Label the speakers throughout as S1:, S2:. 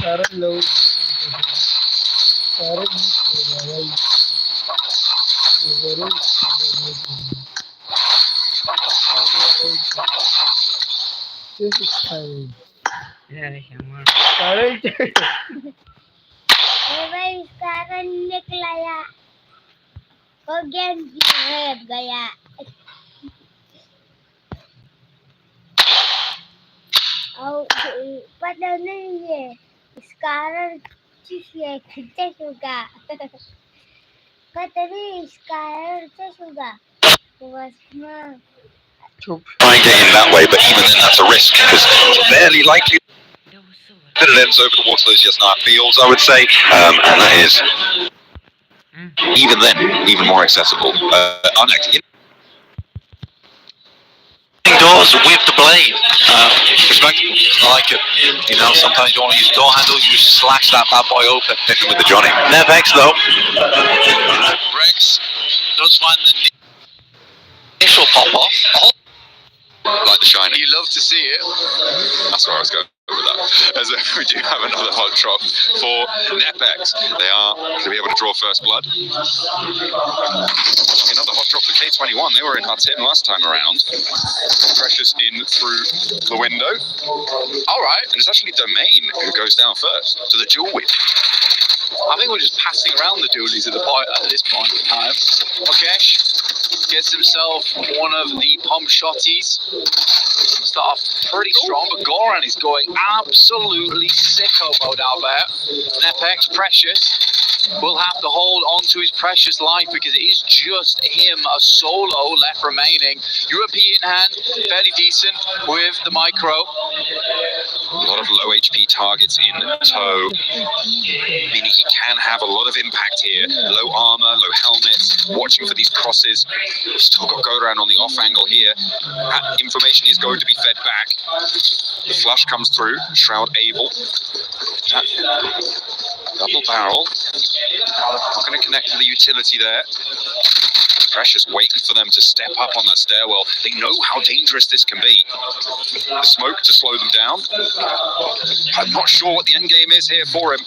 S1: सारा लोग सारे जरूर
S2: sekarang निकला या वो गेम गया और पता नहीं है sekarang चीज़ kita juga pata नहीं sekarang kita juga wasma
S3: try and get in that way, but even then that's a risk because it's barely likely that it ends over the water those Yasnar fields, I would say, and that is even then even more accessible. Doors with the blade. Respectable. I like it. You know, sometimes you don't want to use door handles, you slash that bad boy open. With the Johnny. Nevex though. Rex does find the initial pop off. Like the shiny. You love to see it. That's where I was going with that. As we do have another hot drop for Nepex. They are going to be able to draw first blood. Another hot drop for K21. They were in hut in last time around. Precious in through the window. Alright, and it's actually Domain who goes down first to the duel whip. I think we're just passing around the dualies at this point in time. Mukesh gets himself one of the pump shotties. Start off pretty strong, but Goran is going absolutely sicko mode out there. Nepex, Precious, will have to hold on to his precious life because it is just him, a solo left remaining. European hand, fairly decent with the micro. A lot of low HP targets in tow, meaning he can have a lot of impact here. Low armor, low helmets, watching for these crosses. Still got Goran on the off angle here. That information is going to be fed back. The flush comes through. Shroud able. Double barrel. Not going to connect to the utility there. Precious waiting for them to step up on that stairwell. They know how dangerous this can be. The smoke to slow them down. I'm not sure what the end game is here for him.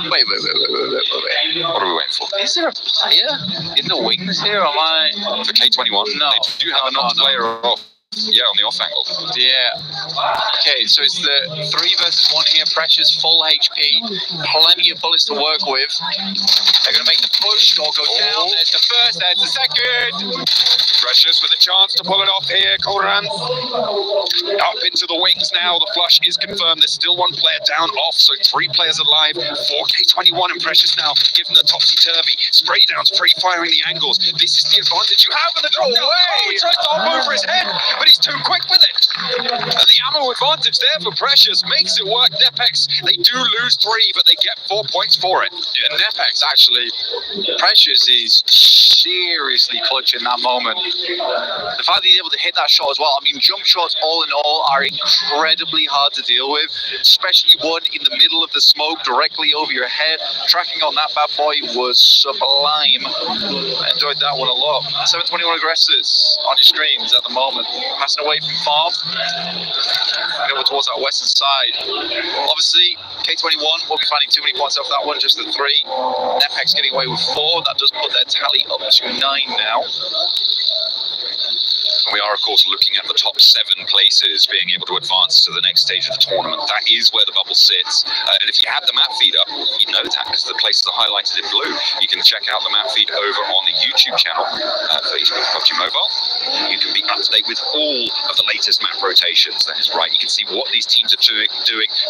S3: Wait. What are we waiting for? Is there a player in the wings here? Am I... For K21? No. They do have a knocked player off. Yeah, on the off angle. Yeah. Okay, so it's the 3 versus 1 here. Precious, full HP. Plenty of bullets to work with. They're going to make the push. Door goes down. There's the first, there's the second. Precious with a chance to pull it off here. Koran up into the wings now. The flush is confirmed. There's still 1 player down off, so 3 players alive. 4K21 and Precious now given the topsy-turvy. Spray downs, pre-firing the angles. This is the advantage you have in the drop down. Oh, he tries to hop over his head, but he's too quick with it. And the ammo advantage there for Precious makes it work. Nepex, they do lose 3, but they get 4 points for it. Yeah, Nepex actually, Precious is seriously clutching that moment. The fact that he's able to hit that shot as well, I mean, jump shots all in all are incredibly hard to deal with, especially one in the middle of the smoke directly over your head. Tracking on that bad boy was sublime. I enjoyed that one a lot. 721 aggressors on your screens at the moment. Passing away from farm. Over towards that western side. Obviously, K21 won't be finding too many points off that one, just the 3. Nepex getting away with 4. That does put their tally up to 9 now. And we are, of course, looking at the top 7 places being able to advance to the next stage of the tournament. That is where the bubble sits. And if you had the map feed up, you'd know that because the places are highlighted in blue. You can check out the map feed over on the YouTube channel for esports PUBG Mobile. You can be up to date with all of the latest map rotations. That is right. You can see what these teams are doing,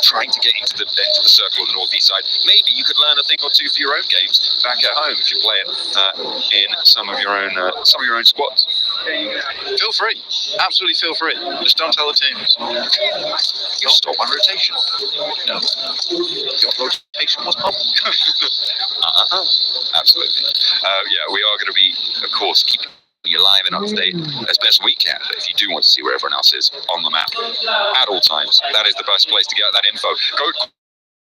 S3: trying to get into the circle of the northeast side. Maybe you could learn a thing or two for your own games back at home if you're playing in some of your own squads. Feel free, absolutely feel free. Just don't tell the teams. You'll stop my rotation. No, your rotation was pumped. Absolutely. Yeah, we are going to be, of course, keeping you live and up to date as best we can. But if you do want to see where everyone else is on the map at all times, that is the best place to get that info. Go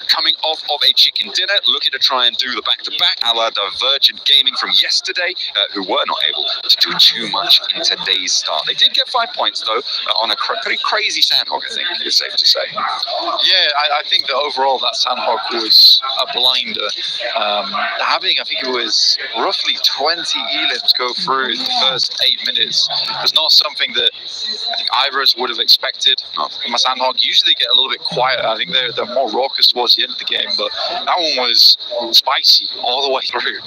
S3: coming off of a chicken dinner, looking to try and do the back-to-back a la Divergent Gaming from yesterday, who were not able to do too much in today's start. They did get 5 points, though, on a pretty crazy Sandhog, I think it's safe to say.
S1: Yeah, I think that overall that Sandhog was a blinder. Having, I think it was roughly 20 elims go through in the first 8 minutes was not something that I think either of us would have expected. My Sandhog usually get a little bit quieter. I think they're more raucous towards the end of the game, but that one was spicy all the way through.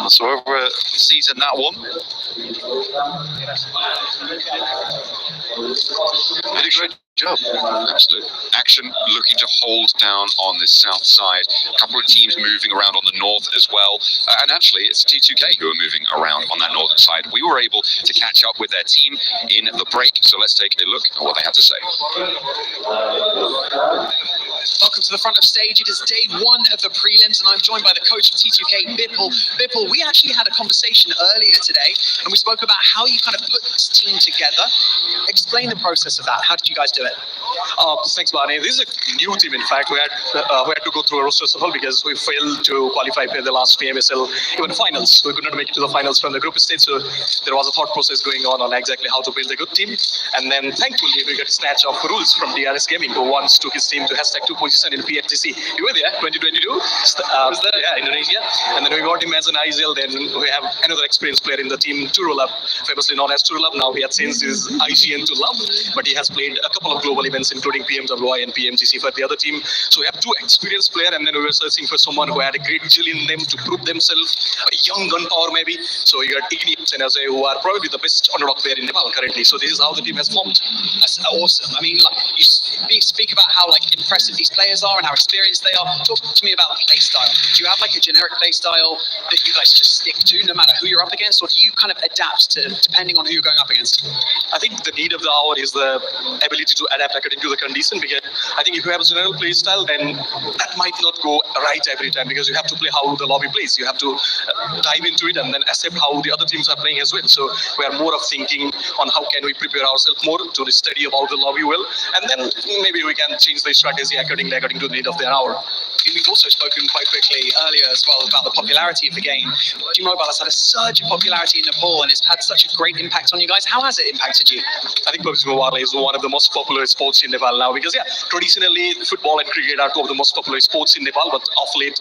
S1: So whoever seasoned that one, did a great job.
S3: Absolutely. Action looking to hold down on the south side. A couple of teams moving around on the north as well. And actually, it's T2K who are moving around on that northern side. We were able to catch up with their team in the break, so let's take a look at what they had to say.
S4: Welcome to the front of stage. It is day one of the prelims, and I'm joined by the coach of T2K, Bipul. Bipul, we actually had a conversation earlier today, and we spoke about how you kind of put this team together. Explain the process of that. How did you guys do it?
S5: Thanks, Barney. This is a new team, in fact. We had to go through a roster shuffle because we failed to qualify for the last PMSL even finals. We could not make it to the finals from the group stage, so there was a thought process going on exactly how to build a good team. And then thankfully we got a snatch of rules from DRS Gaming, who once took his team to #2 position in PFGC. You were there, 2022? Yeah, Indonesia. And then we got him as an IGL. Then we have another experienced player in the team, Turulab, famously known as Turulab. Now he had changed his IGN to Love, but he has played a couple of global events, including PMWI and PMGC for the other team. So we have two experienced players, and then we were searching for someone who had a great jill in them to prove themselves, a young gunpowder maybe. So we got Igni and Azay, who are probably the best underdog player in Nepal currently. So this is how the team has formed.
S4: That's awesome. I mean, like, you speak about how like impressive these players are and how experienced they are. Talk to me about the play style. Do you have like a generic play style that you guys just stick to no matter who you're up against, or do you kind of adapt to depending on who you're going up against?
S5: I think the need of the hour is the ability to adapt according to the condition, because I think if you have a general play style, then that might not go right every time, because you have to play how the lobby plays. You have to dive into it and then accept how the other teams are playing as well. So we are more of thinking on how can we prepare ourselves more to study about the lobby well, and then maybe we can change the strategy according to the need of the hour.
S4: We've also spoken quite quickly earlier as well about the popularity of the game. T-Mobile has had a surge in popularity in Nepal, and it's had such a great impact on you guys. How has it impacted you?
S5: I think PUBG Mobile is one of the most popular sports in Nepal now, because traditionally football and cricket are two of the most popular sports in Nepal, but of late,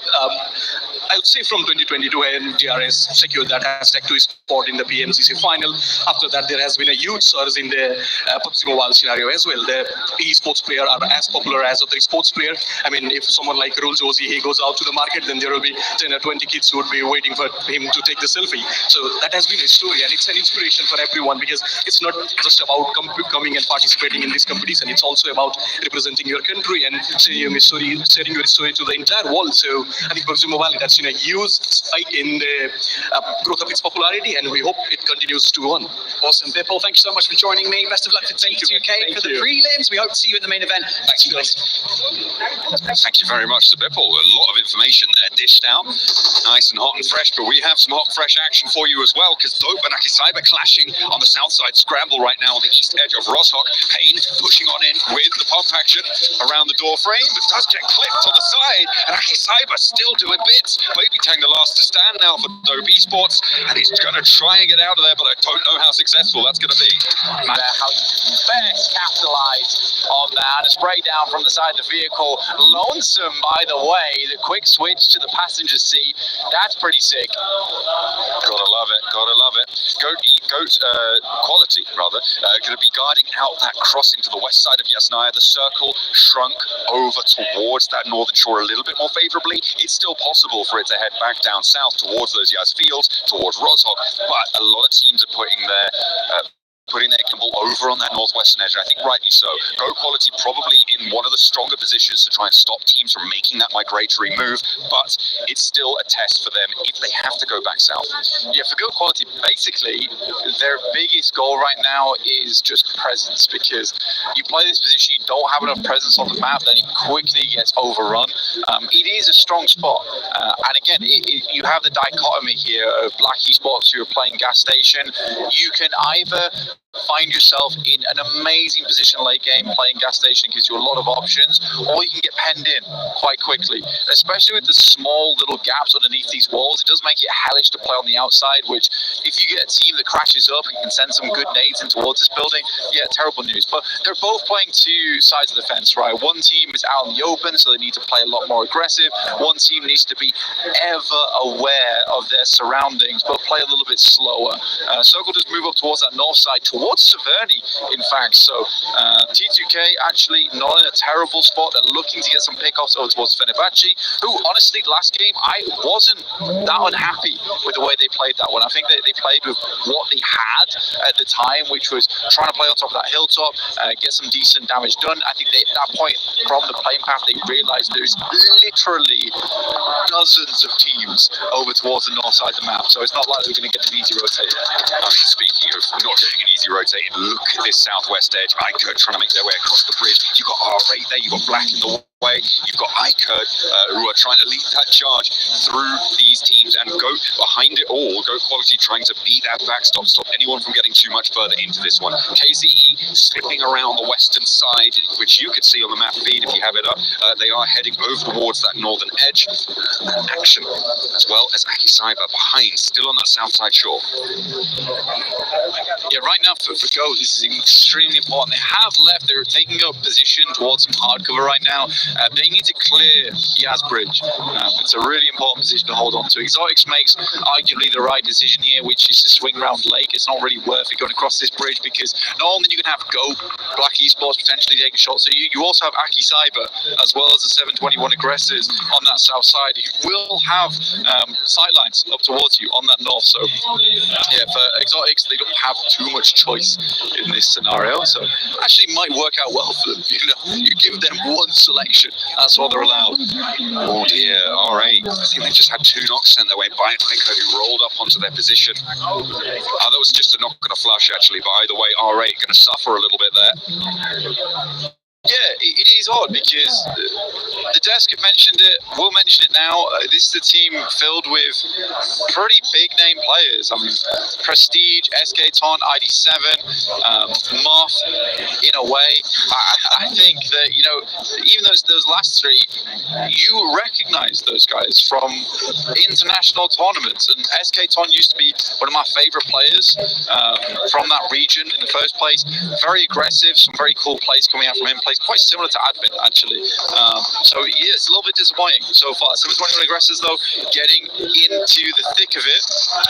S5: I would say from 2022 when DRS secured that #2 spot in the PMCC final. After that, there has been a huge surge in the PUBG Mobile scenario as well. The esports player are as popular as other sports player. I mean, if someone like Rule Josie, he goes out to the market, then there will be 10 or 20 kids who would be waiting for him to take the selfie. So that has been a story, and it's an inspiration for everyone, because it's not just about coming and participating in this competition. It's also about representing your country and sharing your story to the entire world. So I think PUBG Mobile has seen a huge spike in the growth of its popularity, and we hope it continues to go on.
S4: Awesome. Bipul, thank you so much for joining me. Best of luck for T2K for the prelims. We hope to see you in the main event. Back to you guys.
S3: Thank you very much to Bipul. A lot of information there dished out. Nice and hot and fresh, but we have some hot and fresh action for you as well, because Dope and Akicyber clashing on the south side scramble right now on the east edge of Roshok. Payne pushing on in with the pump action around the door frame, but does get clipped on the side, and Akicyber still doing bits. Baby Tang the last to stand now for Dope Esports, and he's going to try and get out of there, but I don't know how successful that's going to be.
S6: How you can best capitalize on that. A spray down from the side of the vehicle. Lonesome, by the way, the quick switch to the passenger seat. That's pretty sick.
S3: Gotta love it, gotta love it. Goat Quality, rather, going to be guarding out that crossing to the west side of Yasnaya. The circle shrunk over towards that northern shore a little bit more favorably. It's still possible for it to head back down south towards those Yas fields, towards Roshok, but a lot of teams are putting their gimbal over on that northwestern edge, and I think rightly so. Go Quality probably in one of the stronger positions to try and stop teams from making that migratory move, but it's still a test for them if they have to go back south.
S6: Yeah, for Go Quality, basically, their biggest goal right now is just presence, because you play this position, you don't have enough presence on the map, then it quickly gets overrun. It is a strong spot, and again, you have the dichotomy here of Black Esports who are playing gas station. You can either
S1: find yourself in an amazing position late game. Playing gas station gives you a lot of options, or you can get penned in quite quickly, especially with the small little gaps underneath these walls. It does make it hellish to play on the outside, which if you get a team that crashes up and can send some good nades in towards this building, yeah, terrible news. But they're both playing two sides of the fence, right? One team is out in the open, so they need to play a lot more aggressive. One team needs to be ever aware of their surroundings, but play a little bit slower. Circle does move up towards that north side, towards Severny, in fact. So T2K actually not in a terrible spot. They're looking to get some pickoffs over towards Fenerbahce, who honestly last game I wasn't that unhappy with the way they played that one. I think they played with what they had at the time, which was trying to play on top of that hilltop, get some decent damage done. I think at that point from the playing path they realised there's literally dozens of teams over towards the north side of the map, so it's not like they're going to get an easy rotate.
S3: I mean, speaking of not getting an easy rotate, look at this southwest edge. Iker trying to make their way across the bridge. You've got R8 there, you've got Black in the way, you've got Iker who are trying to lead that charge through these teams and go behind it all. Go Quality trying to be that backstop, stop anyone from getting too much further into this one. KZE slipping around the western side, which you could see on the map feed if you have it up. They are heading over towards that northern edge. Action, as well as Aki Cyber behind, still on that south side shore.
S1: Yeah, right now for Go, this is extremely important. They have left, they're taking up position towards some hard cover right now. They need to clear Yaz Bridge. It's a really important position to hold on to. Exotics makes arguably the right decision here, which is to swing around Lake. It's not really worth it going across this bridge, because not only you can have Go, Black Esports potentially take a shot, so you also have Aki Cyber as well as the 721 aggressors on that south side. You will have sightlines up towards you on that north. So yeah, for Exotics, they don't have too much choice in this scenario. So actually might work out well for them. You know, you give them one selection, that's all they're allowed.
S3: Oh dear, alright. I think they just had two knocks sent their way by Iker, who rolled up onto their position. That was just a knock and a flush actually, but either way, R8 going to suffer a little bit there.
S1: Yeah, it is odd because the desk have mentioned it, we'll mention it now. This is a team filled with pretty big name players. I mean, Prestige, SK Ton, ID7, Moth, in a way. I think that, you know, even those last three, you recognize those guys from international tournaments. And SK Ton used to be one of my favorite players from that region in the first place. Very aggressive, some very cool plays coming out from him. Plays quite similar to Admin, actually. So yeah, it's a little bit disappointing so far. 721 aggressors, though, getting into the thick of it.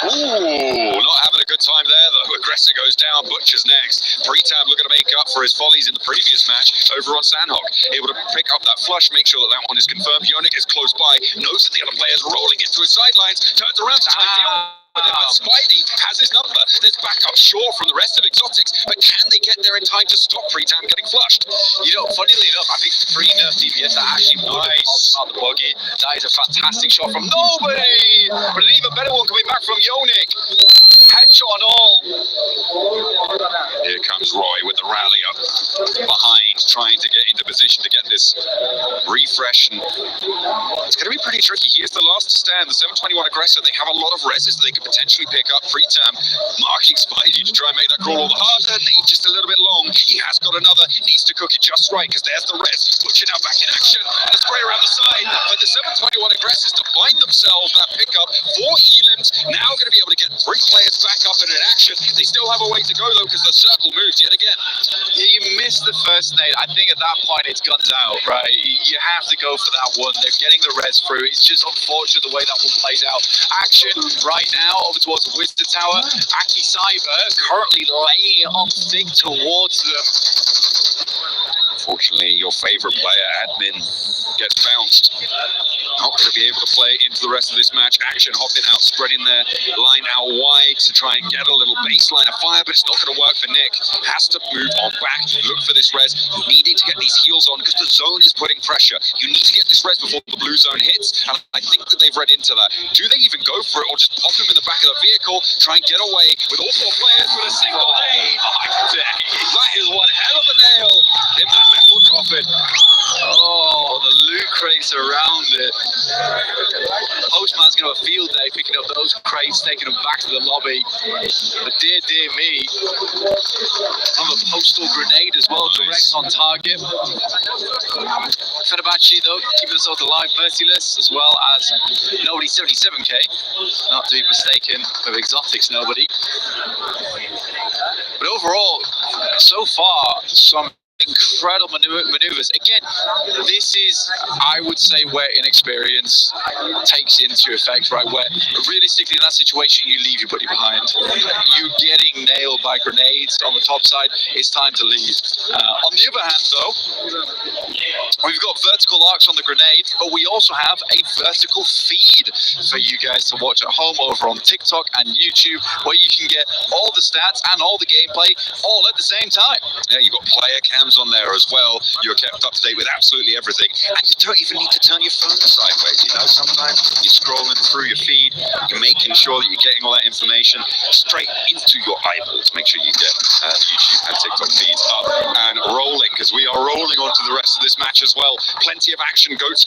S3: Ooh, not having a good time there, though. Aggressor goes down, Butcher's next. Pretab looking to make up for his follies in the previous match over on Sandhawk. Able to pick up that flush, make sure that one is confirmed. Yonik is close by, knows that the other player's rolling into his sidelines, turns around to try and deal with it, but Spidey has his number. There's backup sure from the rest of Exotics, but can they get there in time to stop Pretam getting flushed?
S1: You know, funnily enough, I think the pre-nerf DBS that actually would have popped out the buggy. That is a fantastic shot from nobody, but an even better one coming back from Yonik. Headshot and all.
S3: Here comes Roy with the rally up behind, trying to get into position to get this refresh. And it's going to be pretty tricky. He is the last to stand. The 721 aggressor, they have a lot of reses that they could potentially pick up. Pretam marking Spidey to try and make that call all the harder. Nate just a little bit long. He has got another. Needs to cook it just right, because there's the res. Butcher now back in action. And a spray around the side. But the 721 aggressors to find themselves that pickup. 4 elims. Now going to be able to get 3 players back up and in action. They still have a way to go, though, because the circle moves yet again.
S1: Yeah, you missed the first nade. I think at that point it's guns out, right? You have to go for that one. They're getting the res through. It's just unfortunate the way that one plays out. Action right now over towards the Wizard Tower. Aki Cyber currently laying it on thick towards them.
S3: Unfortunately, your favorite player, Admin, gets bounced. Not going to be able to play into the rest of this match. Action hopping out, spreading their line out wide to try and get a little baseline of fire, but it's not going to work for Nick. Has to move on back, look for this res. Needing to get these heals on because the zone is putting pressure. You need to get this res before the blue zone hits, and I think that they've read into that. Do they even go for it, or just pop him in the back of the vehicle, try and get away with all 4 players with a single nade? That is one hell of a nail in that metal coffin.
S1: Oh, the loot crate
S6: crates around it. Postman's going to have a field day picking up those crates, taking them back to the lobby. But dear me, another postal grenade as well, direct on target. Fenerbahce though, keeping themselves alive, merciless, as well as Nobody 77k, not to be mistaken with Exotics Nobody. But overall, so far, some incredible maneuvers. Again, this is, I would say, where inexperience takes into effect, right? Where realistically, in that situation, you leave your buddy behind. You're getting nailed by grenades on the top side. It's time to leave. On the other hand, though, we've got vertical arcs on the grenade, but we also have a vertical feed for you guys to watch at home over on TikTok and YouTube, where you can get all the stats and all the gameplay all at the same time.
S3: Yeah, you've got player cams on there as well. You're kept up to date with absolutely everything, and you don't even need to turn your phone sideways. You know, sometimes you're scrolling through your feed, you're making sure that you're getting all that information straight into your eyeballs. Make sure you get the YouTube and TikTok feeds up and rolling, because we are rolling on to the rest of this match as well. Plenty of action. Goat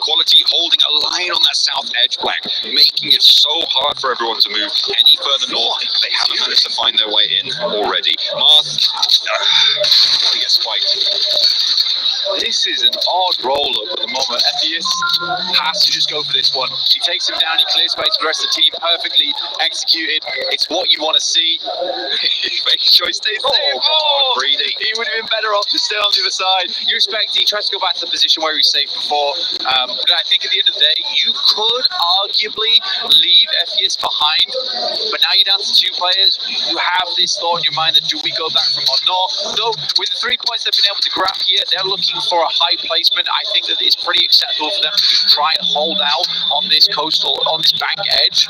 S3: Quality holding a line on that south edge flank, making it so hard for everyone to move any further north. They haven't managed to find their way in already. Marth, he gets spiked.
S6: This is an odd roll-up at the moment. Ephius has to just go for this one. He takes him down, he clears space for the rest of the team, perfectly executed. It's what you want to see. Making sure he stays safe. Oh,
S3: greedy.
S6: He would have been better off to stay on the other side. You expect he tries to go back to the position where he was safe before. But I think at the end of the day, you could arguably leave Ephius behind. But now you're down to 2 players. You have this thought in your mind that do we go back from or not? Though, with the 3 points they've been able to grab here, they're looking for a high placement. I think that it's pretty acceptable for them to just try and hold out on this bank edge.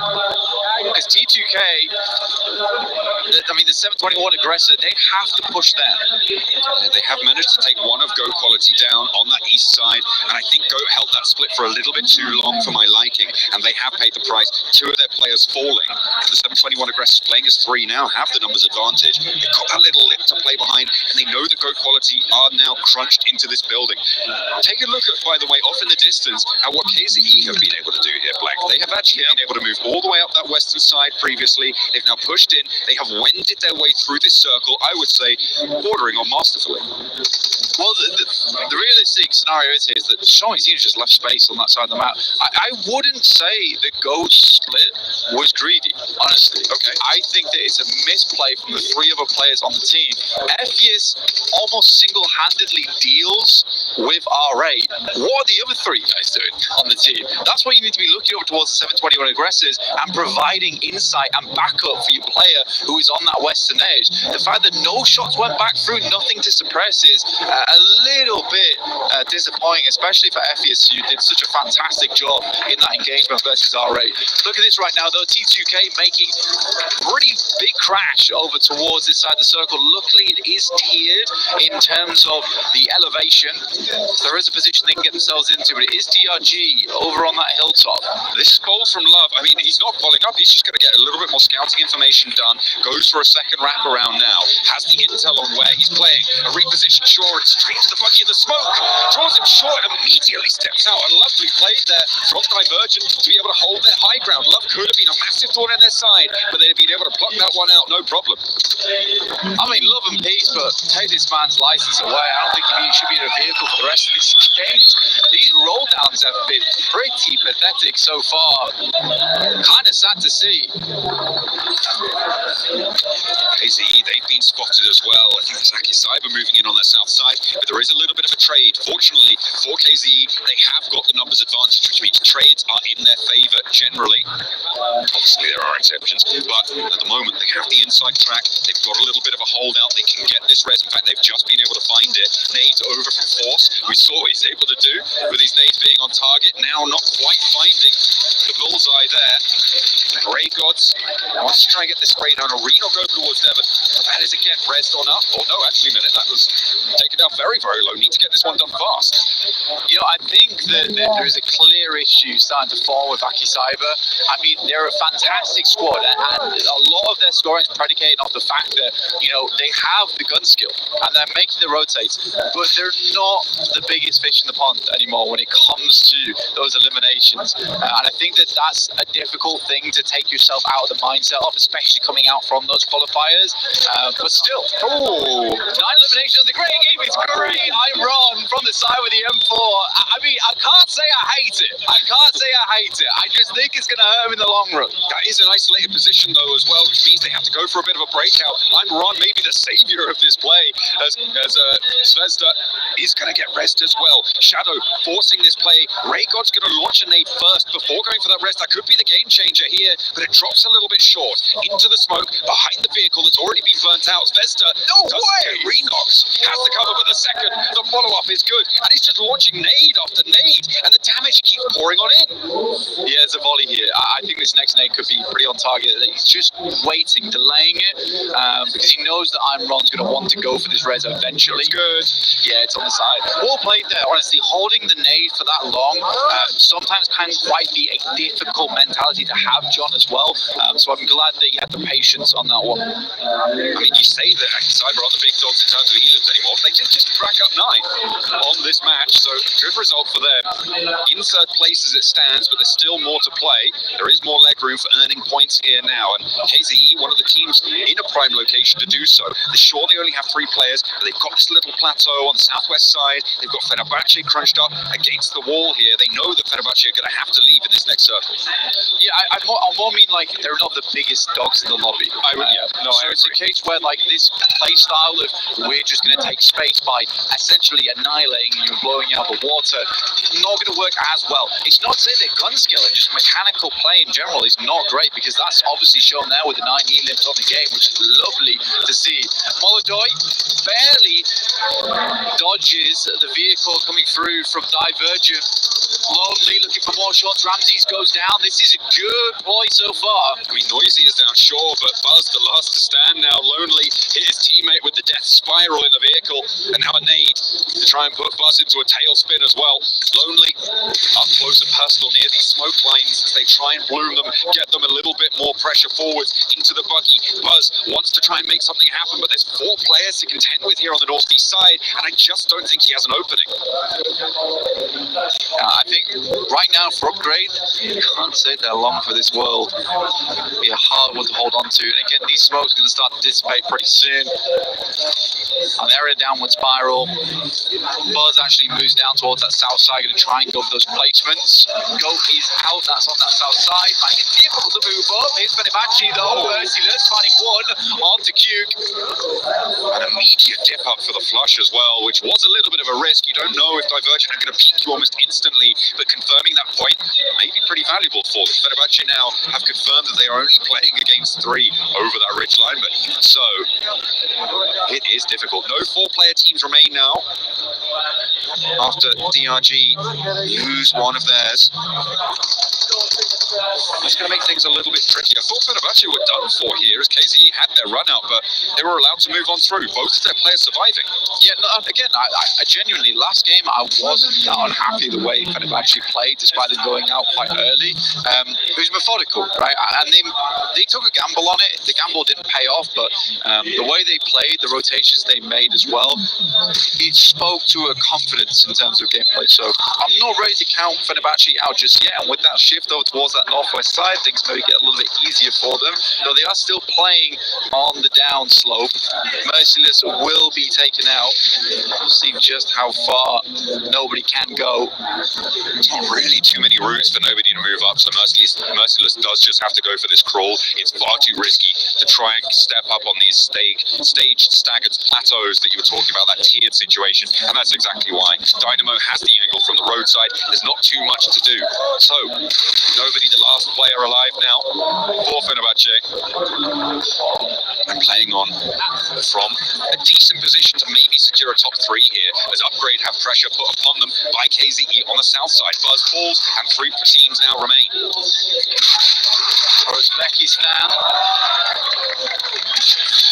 S6: Because T2K, I mean, the 721 aggressor, they have to push them.
S3: They have managed to take one of Goat Quality down on that east side, and I think Goat held that split for a little bit too long for my liking, and they have paid the price. 2 of their players falling, and the 721 aggressors playing as 3 now have the numbers advantage. They've got that little lip to play behind, and they know that Goat Quality are now crunched into this building. Take a look at, by the way, off in the distance at what KZE have been able to do here, Black. They have actually been able to move all the way up that western side previously. They've now pushed in. They have wended their way through this circle, I would say, bordering on masterfully.
S6: Well, the realistic scenario is that Sean Zena just left space on that side of the map. I wouldn't say the Goat split was greedy, honestly.
S3: Okay.
S6: I think that it's a misplay from the 3 other players on the team. Ephius almost single-handedly deals with R8. What are the other 3 guys doing on the team? That's why you need to be looking over towards the 721 aggressors and providing insight and backup for your player who is on that western edge. The fact that no shots went back through, nothing to suppress is a little bit disappointing, especially for Ephius, who did such a fantastic job in that engagement versus R8. Look at this right now, though. T2K making a pretty big crash over towards this side of the circle. Luckily, it is tiered in terms of the elevation. There is a position they can get themselves into, but it is DRG over on that hilltop.
S3: This goal from Love, I mean, he's not pulling up. He's just going to get a little bit more scouting information done. Goes for a second wrap around now. Has the intel on where he's playing. A reposition short, straight to the buggy in the smoke. Draws him short and immediately steps out. A lovely play there from Divergent to be able to hold their high ground. Love could have been a massive thorn in their side, but they'd have been able to pluck that one out, no problem.
S6: I mean, love and peace, but take this man's license away. I don't think he should be in a vehicle for the rest of this game. These roll downs have been pretty pathetic so far. Kind of sad to see.
S3: KZE, they've been spotted as well. I think there's Aki Cyber moving in on that south side, but there is a little bit of a trade. Fortunately for KZE, they have got the numbers advantage, which means trades are in their favour generally. Obviously, there are exceptions, but at the moment, they have the inside track. They've got a little bit of a holdout. They can get this res. In fact, they've just been able to find it. Nades over from Force. We saw what he's able to do with these nades being on target. Now not quite finding the bullseye there. Grey Gods wants to try and get this spray down. Arena go towards Devon. That is again rezzed on up. Oh no, actually a minute. That was taken down very, very low. Need to get this one done fast.
S6: You know, I think that there is a clear issue starting to form with Aki Cyber. I mean, they're a fantastic squad, and a lot of their scoring is predicated off the fact that, you know, they have the gun skill and they're making the rotates, but they're not the biggest fish in the pond anymore when it comes to those eliminations. And I think that that's a difficult thing to take yourself out of the mindset of, especially coming out from those qualifiers. But still, 9 eliminations, the great game is great. I'm Ron from the side with the M4. I mean, I can't say I hate it. I just think it's going to hurt him in the long run.
S3: That is an isolated position, though, as well, which means they have to go for a bit of a breakout. I'm Ron, maybe the savior of this play, as Zvezda is going to get rest as well. Shadow forcing this play. Raygod's going to launch a nade first before going for that rest. That could be the game changer here, but it drops a little bit short. Into the smoke, behind the vehicle that's already been burnt out. Zvezda Renox has the cover, but the second, the follow-up is good. And he's just launching nade after nade, and the damage keeps pouring on in.
S6: Yeah, it's a volley here. I think this next nade could be pretty on target. He's just waiting, delaying it, because he knows that I'm Ron's going to want to go for this res eventually.
S3: It's good.
S6: Yeah, it's on the side. Well played there, honestly. Holding the nade for that long sometimes can quite be a difficult mentality to have, John, as well. So I'm glad that he had the patience on that one.
S3: I mean, you say that Cyber are the big dogs in terms of elims anymore. They did just rack up 9 on this match, so good result for them. In third place as it stands, but there's still more to play. There is more leg room for earning points here now, and KZE, one of the teams in a prime location to do so. They're sure they only have 3 players, but they've got this little plateau on the southwest side. They've got Fenerbahce crunched up against the wall here. They know that Fenerbahce are going to have to leave in this next circle.
S6: Yeah, I more mean like they're not the biggest dogs in the lobby. So it's a case where like this play style of we're just going to take space by essentially annihilating you and blowing you out of the water, not going to work as well. It's not to say that gun skill and just mechanical play in general is not great, because that's obviously shown there with the 9 elims on the game, which is lovely to see. Molodoy barely dodges the vehicle coming through from Divergent. Lonely looking for more shots. Ramses goes down. This is a good ploy so far.
S3: I mean, Noisy is down sure, but Buzz, the last to stand now. Lonely hit his teammate with the death spiral in the vehicle, and now a nade to try and put Buzz into a tailspin as well. Lonely up close and personal near these smoke lines as they try and bloom them, get them a little bit more pressure forwards into the buggy. Buzz wants to try and make something happen, but there's 4 players to contend with here on the northeast side, and I just don't think he has an opening.
S6: I think right now for upgrade, you can't say they're long for this world. Be a hard one to hold on to. And again, these smokes are going to start to dissipate pretty soon. And they're in a downward spiral. Buzz actually moves down towards that south side, going to try and go for those placements. Goat is out, that's on that south side. Finding it difficult to move up. Here's Fenerbahce though. Merciless finding one onto Cuke.
S3: An immediate dip up for the flush as well, which was a little bit of a risk. You don't know if Divergent are going to peek you almost instantly, but confirming that point may be pretty valuable for them. Fenerbahce now have confirmed that they are only playing against 3 over that ridge line, but even so, it is difficult. No 4-player teams remain now after DRG lose one of theirs. That's going to make things a little bit tricky. I thought Fenerbahce were done for here, as KZE had their run out, but they were allowed to move on through. Both of their players surviving.
S6: Yeah, no, again, I genuinely, last game, I wasn't that unhappy the way Fenerbahce played, despite them going out quite early. It was methodical, right? And they took a gamble on it. The gamble didn't pay off, but the way they played, the rotations they made as well, it spoke to a confidence in terms of gameplay. So I'm not ready to count Fenerbahce out just yet. And with that shift over towards that northwest side, things maybe get a little bit easier for them. Though they are still playing on the down slope. Merciless will be taken out. We'll see just how far nobody can go.
S3: There's not really too many routes for nobody to move up, so Merciless does just have to go for this crawl. It's far too risky to try and step up on these staged staggered plateaus that you were talking about, that tiered situation, and that's exactly why. Dynamo has the angle from the roadside. There's not too much to do. So, nobody, the last player alive now for Fenerbahce. And playing on from a decent position to maybe secure a top 3 here, as Upgrade have pressure put upon them by KZE on the south side. Buzz falls, and 3 teams now remain.
S6: Uzbekistan,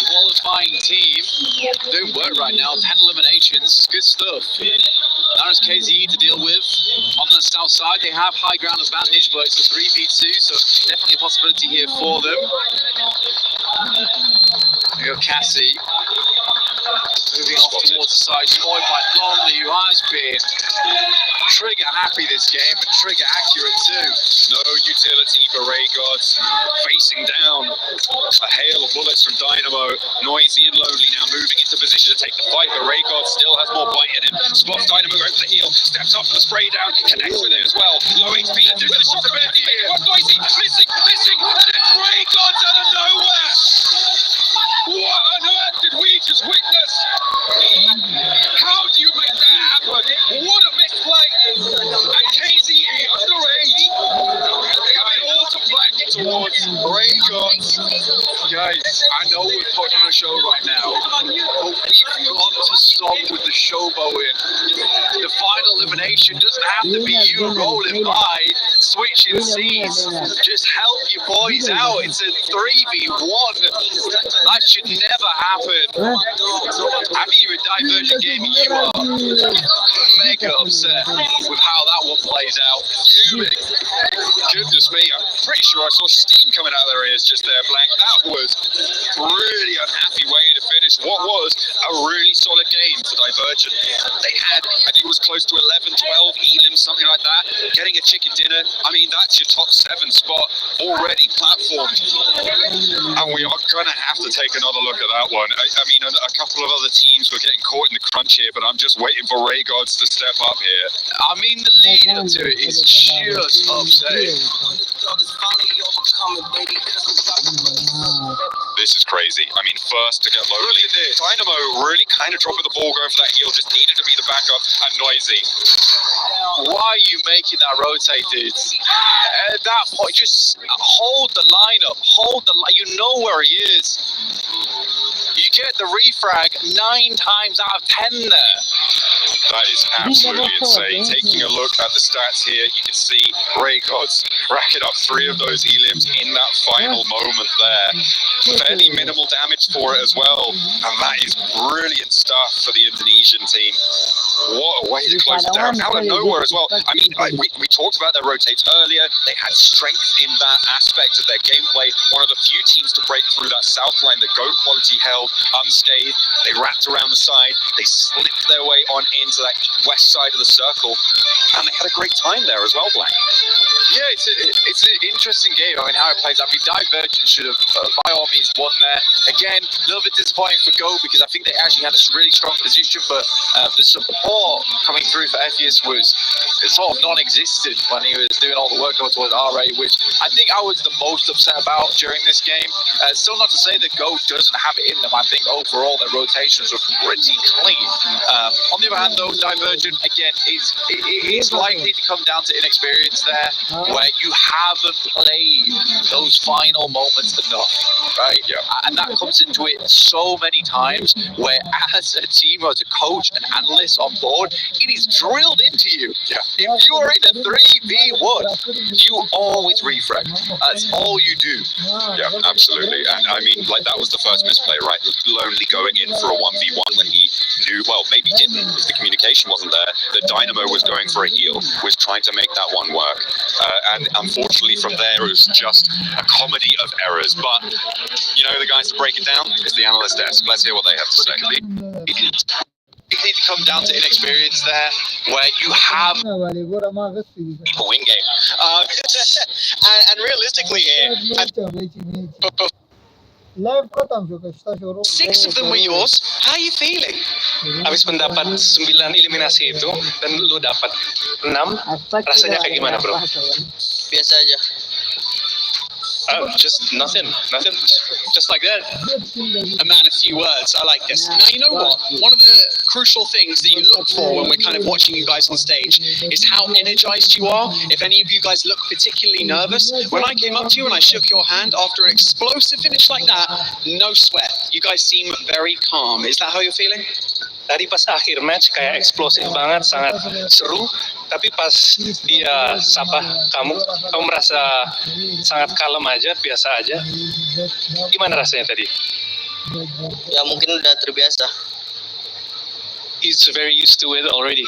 S6: qualifying team, doing work right now. 10 eliminations, good stuff. Now it's KZE to deal with. On the south side, they have high ground advantage, but it's a 3v2, so definitely a possibility here for them. We go Cassie. Moving off towards the side, spotted by Longley, who has been trigger happy this game, and trigger accurate too.
S3: No utility for Ray Gods. Facing down a hail of bullets from Dynamo. Noisy and Lonely now moving into position to take the fight, but Ray God still has more bite in him. Spots Dynamo over the heel, steps up for the spray down, connects with it as well. Low HP, there's a possibility. Noisy, missing, and it's Ray Gods out of nowhere. What on earth did we just witness? How do you make that happen? What a misplay! And KZE underage coming all to black towards Ray Gods.
S6: Guys, I know we're putting on a show right now, but we've got to stop with the showboating. The final elimination doesn't have to be you rolling by, switching scenes. Just help your boys out. It's a 3v1. That should never happen. Having you a divergent game, you are mega upset with how that one plays out.
S3: Fuming. Goodness me, I'm pretty sure I saw steam coming out of their ears just there, Blank. That was really unhappy way to finish what was a really solid game for Divergent. They had, I think it was close to 11, 12 elims, something like that. Getting a chicken dinner, I mean, that's your top 7 spot already platformed. And we are going to have to take another look at that one. I mean, a couple of other teams were getting caught in the crunch here, but I'm just waiting for Ray Gods to step up here.
S6: I mean, the lead up to it is just upsetting.
S3: This is crazy. I mean, first to get Lonely. Dynamo really kind of dropping the ball, going for that heel, just needed to be the backup, and Noisy.
S6: Why are you making that rotate, dudes? At that point, just hold the lineup. Hold the line. You know where he is. You get the refrag 9 times out of 10 there.
S3: That is absolutely insane. Taking a look at the stats here, you can see Ray Gods racking up 3 of those elims in that final moment there. Fairly minimal damage for it as well, and that is brilliant stuff for the Indonesian team. What a way to close it down out of nowhere as well. I mean, we talked about their rotates earlier. They had strength in that aspect of their gameplay. One of the few teams to break through that south line that GOAT quality held unscathed. They wrapped around the side. They slipped their way on into that west side of the circle, and they had a great time there as well, Black.
S6: Yeah, it's an interesting game. I mean, how it plays. I mean, Divergent should have, by all means, won there. Again, a little bit disappointing for Go because I think they actually had a really strong position, but the support coming through for Ephius was sort of non-existent when he was doing all the work going towards RA, which I think I was the most upset about during this game. Still not to say that Go doesn't have it in them. I think overall their rotations were pretty clean. On the other hand, though, Divergent, again, it's likely to come down to inexperience there, where you haven't played those final moments enough, right?
S3: Yeah.
S6: And that comes into it so many times where as a team, as a coach, an analyst on board, it is drilled into you.
S3: Yeah.
S6: If you are in a 3v1, you always refrag. That's all you do.
S3: Yeah, absolutely. And I mean, like, that was the first misplay, right? Lonely going in for a 1v1 when he knew, well, maybe didn't, because the communication wasn't there, that Dynamo was going for a heel, was trying to make that one work. And unfortunately from there, it was just a comedy of errors. But, you know, the guys to break it down is the analyst desk. Let's hear what they have to say.
S6: It needs to come down to inexperience there, where you have people win game. And realistically here, 6 of them were yours. How are you feeling?
S5: Habis mendapat 9 eliminasi itu dan lu dapat 6, rasanya kayak gimana, bro?
S4: Biasa aja.
S5: Oh, just nothing, just like that.
S4: A man, a few words. I like this. Now, you know what? One of the crucial things that you look for when we're kind of watching you guys on stage is how energized you are. If any of you guys look particularly nervous, when I came up to you and I shook your hand after an explosive finish like that, no sweat. You guys seem very calm. Is that how you're feeling?
S5: Tadi pas akhir match kayak eksplosif banget, sangat seru. Tapi pas dia sapa kamu merasa sangat kalem aja, biasa aja. Gimana rasanya tadi?
S4: Ya mungkin udah terbiasa.
S5: he's very used to it already,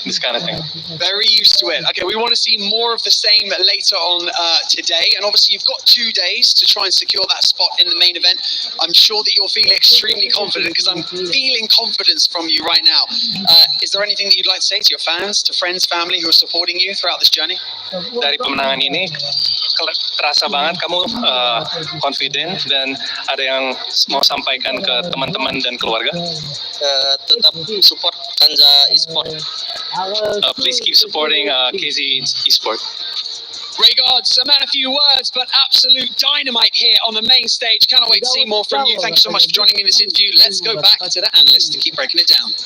S5: this kind of thing.
S4: Very used to it. Okay, we want to see more of the same later on today. And obviously, you've got 2 days to try and secure that spot in the main event. I'm sure that you're feeling extremely confident because I'm feeling confidence from you right now. Is there anything that you'd like to say to your fans, to friends, family who are supporting you throughout this journey?
S5: Dari kemenangan ini, terasa banget kamu confident, dan ada yang mau sampaikan ke teman-teman dan keluarga?
S7: Tetap support Kanza Esport.
S5: Please keep supporting KZ Esport.
S4: Raygods, a man of few words, but absolute dynamite here on the main stage. Cannot wait to see more from you. Thank you so much for joining me in this interview. Let's go back to the analysts to keep breaking it down.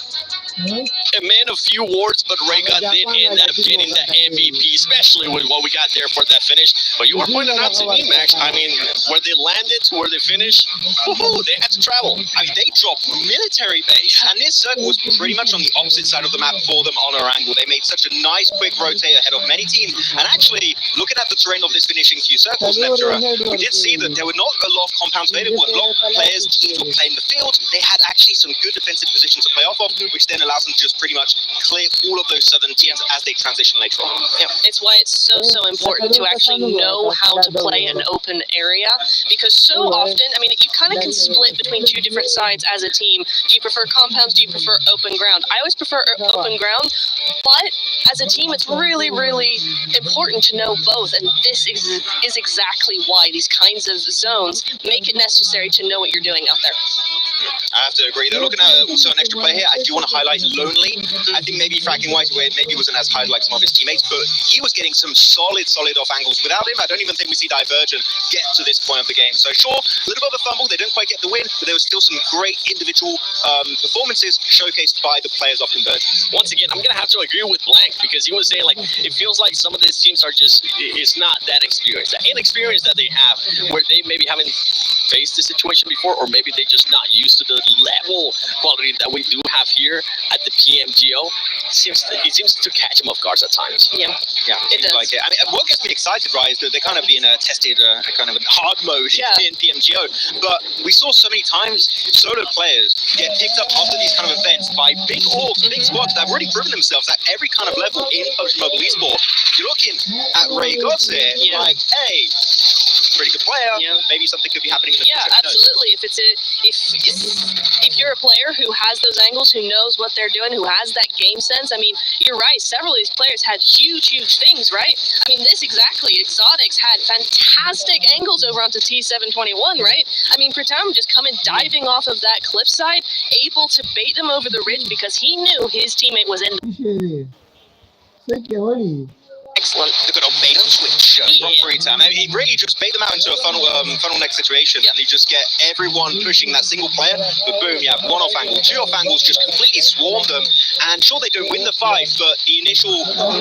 S8: A man of few words, but Raygot did end up getting the MVP, especially with what we got there for that finish. But you were pointing out to me, Max, I mean, where they landed to where they finished, they had to travel.
S3: I mean, they dropped military base, and this circle was pretty much on the opposite side of the map for them on our angle. They made such a nice quick rotate ahead of many teams, and actually, looking at the terrain of this finishing few circles, Neptura, we did see that there were not a lot of compounds available, a lot of players, teams were playing the field. They had actually some good defensive positions to play off of, which then allows them to just pretty much clear all of those southern teams as they transition later on.
S9: Yeah, it's why it's so important to actually know how to play an open area, because so often, I mean, you kind of can split between 2 different sides as a team. Do you prefer compounds? Do you prefer open ground? I always prefer open ground, but as a team, it's really, really important to know both, and this is exactly why these kinds of zones make it necessary to know what you're doing out there.
S3: I have to agree. They're looking at also an extra player here. I do want to highlight Lonely. I think maybe fracking wise, where maybe wasn't as high like some of his teammates, but he was getting some solid off angles. Without him, I don't even think we see Divergent get to this point of the game. So sure, a little bit of a fumble. They didn't quite get the win, but there was still some great individual performances showcased by the players of Convergence.
S8: Once again, I'm going to have to agree with Blank, because he was saying, like, it feels like some of these teams are just, it's not that experienced. The inexperience that they have, where they maybe haven't faced this situation before, or maybe they just not used to the level quality that we do have here at the PMGO. It seems to catch them off guard at times.
S9: Yeah,
S3: it does. Like it. I mean, what gets me excited, right, is that they're kind of being tested kind of in hard mode in PMGO. But we saw so many times solo players get picked up after these kind of events by big orgs, big squads that have already proven themselves at every kind of level in PUBG Mobile Esport. You're looking at Raygot here, like, hey, pretty good player. Maybe something could be happening in the future.
S9: Yeah, absolutely. If you're a player who has those angles, who knows what they're doing, who has that game sense, I mean, you're right. Several of these players had huge things, right? I mean, this exactly. Exotics had fantastic angles over onto T721, right? I mean, Pratam just coming diving off of that cliffside, able to bait them over the ridge because he knew his teammate was in.
S3: Excellent. Look at a bait and switch from Pratam. I mean, he really just bait them out into a funnel neck situation, and you just get everyone pushing that single player. But boom, you have 1 off angle, 2 off angles, just completely swarm them. And sure, they don't win the fight, but the initial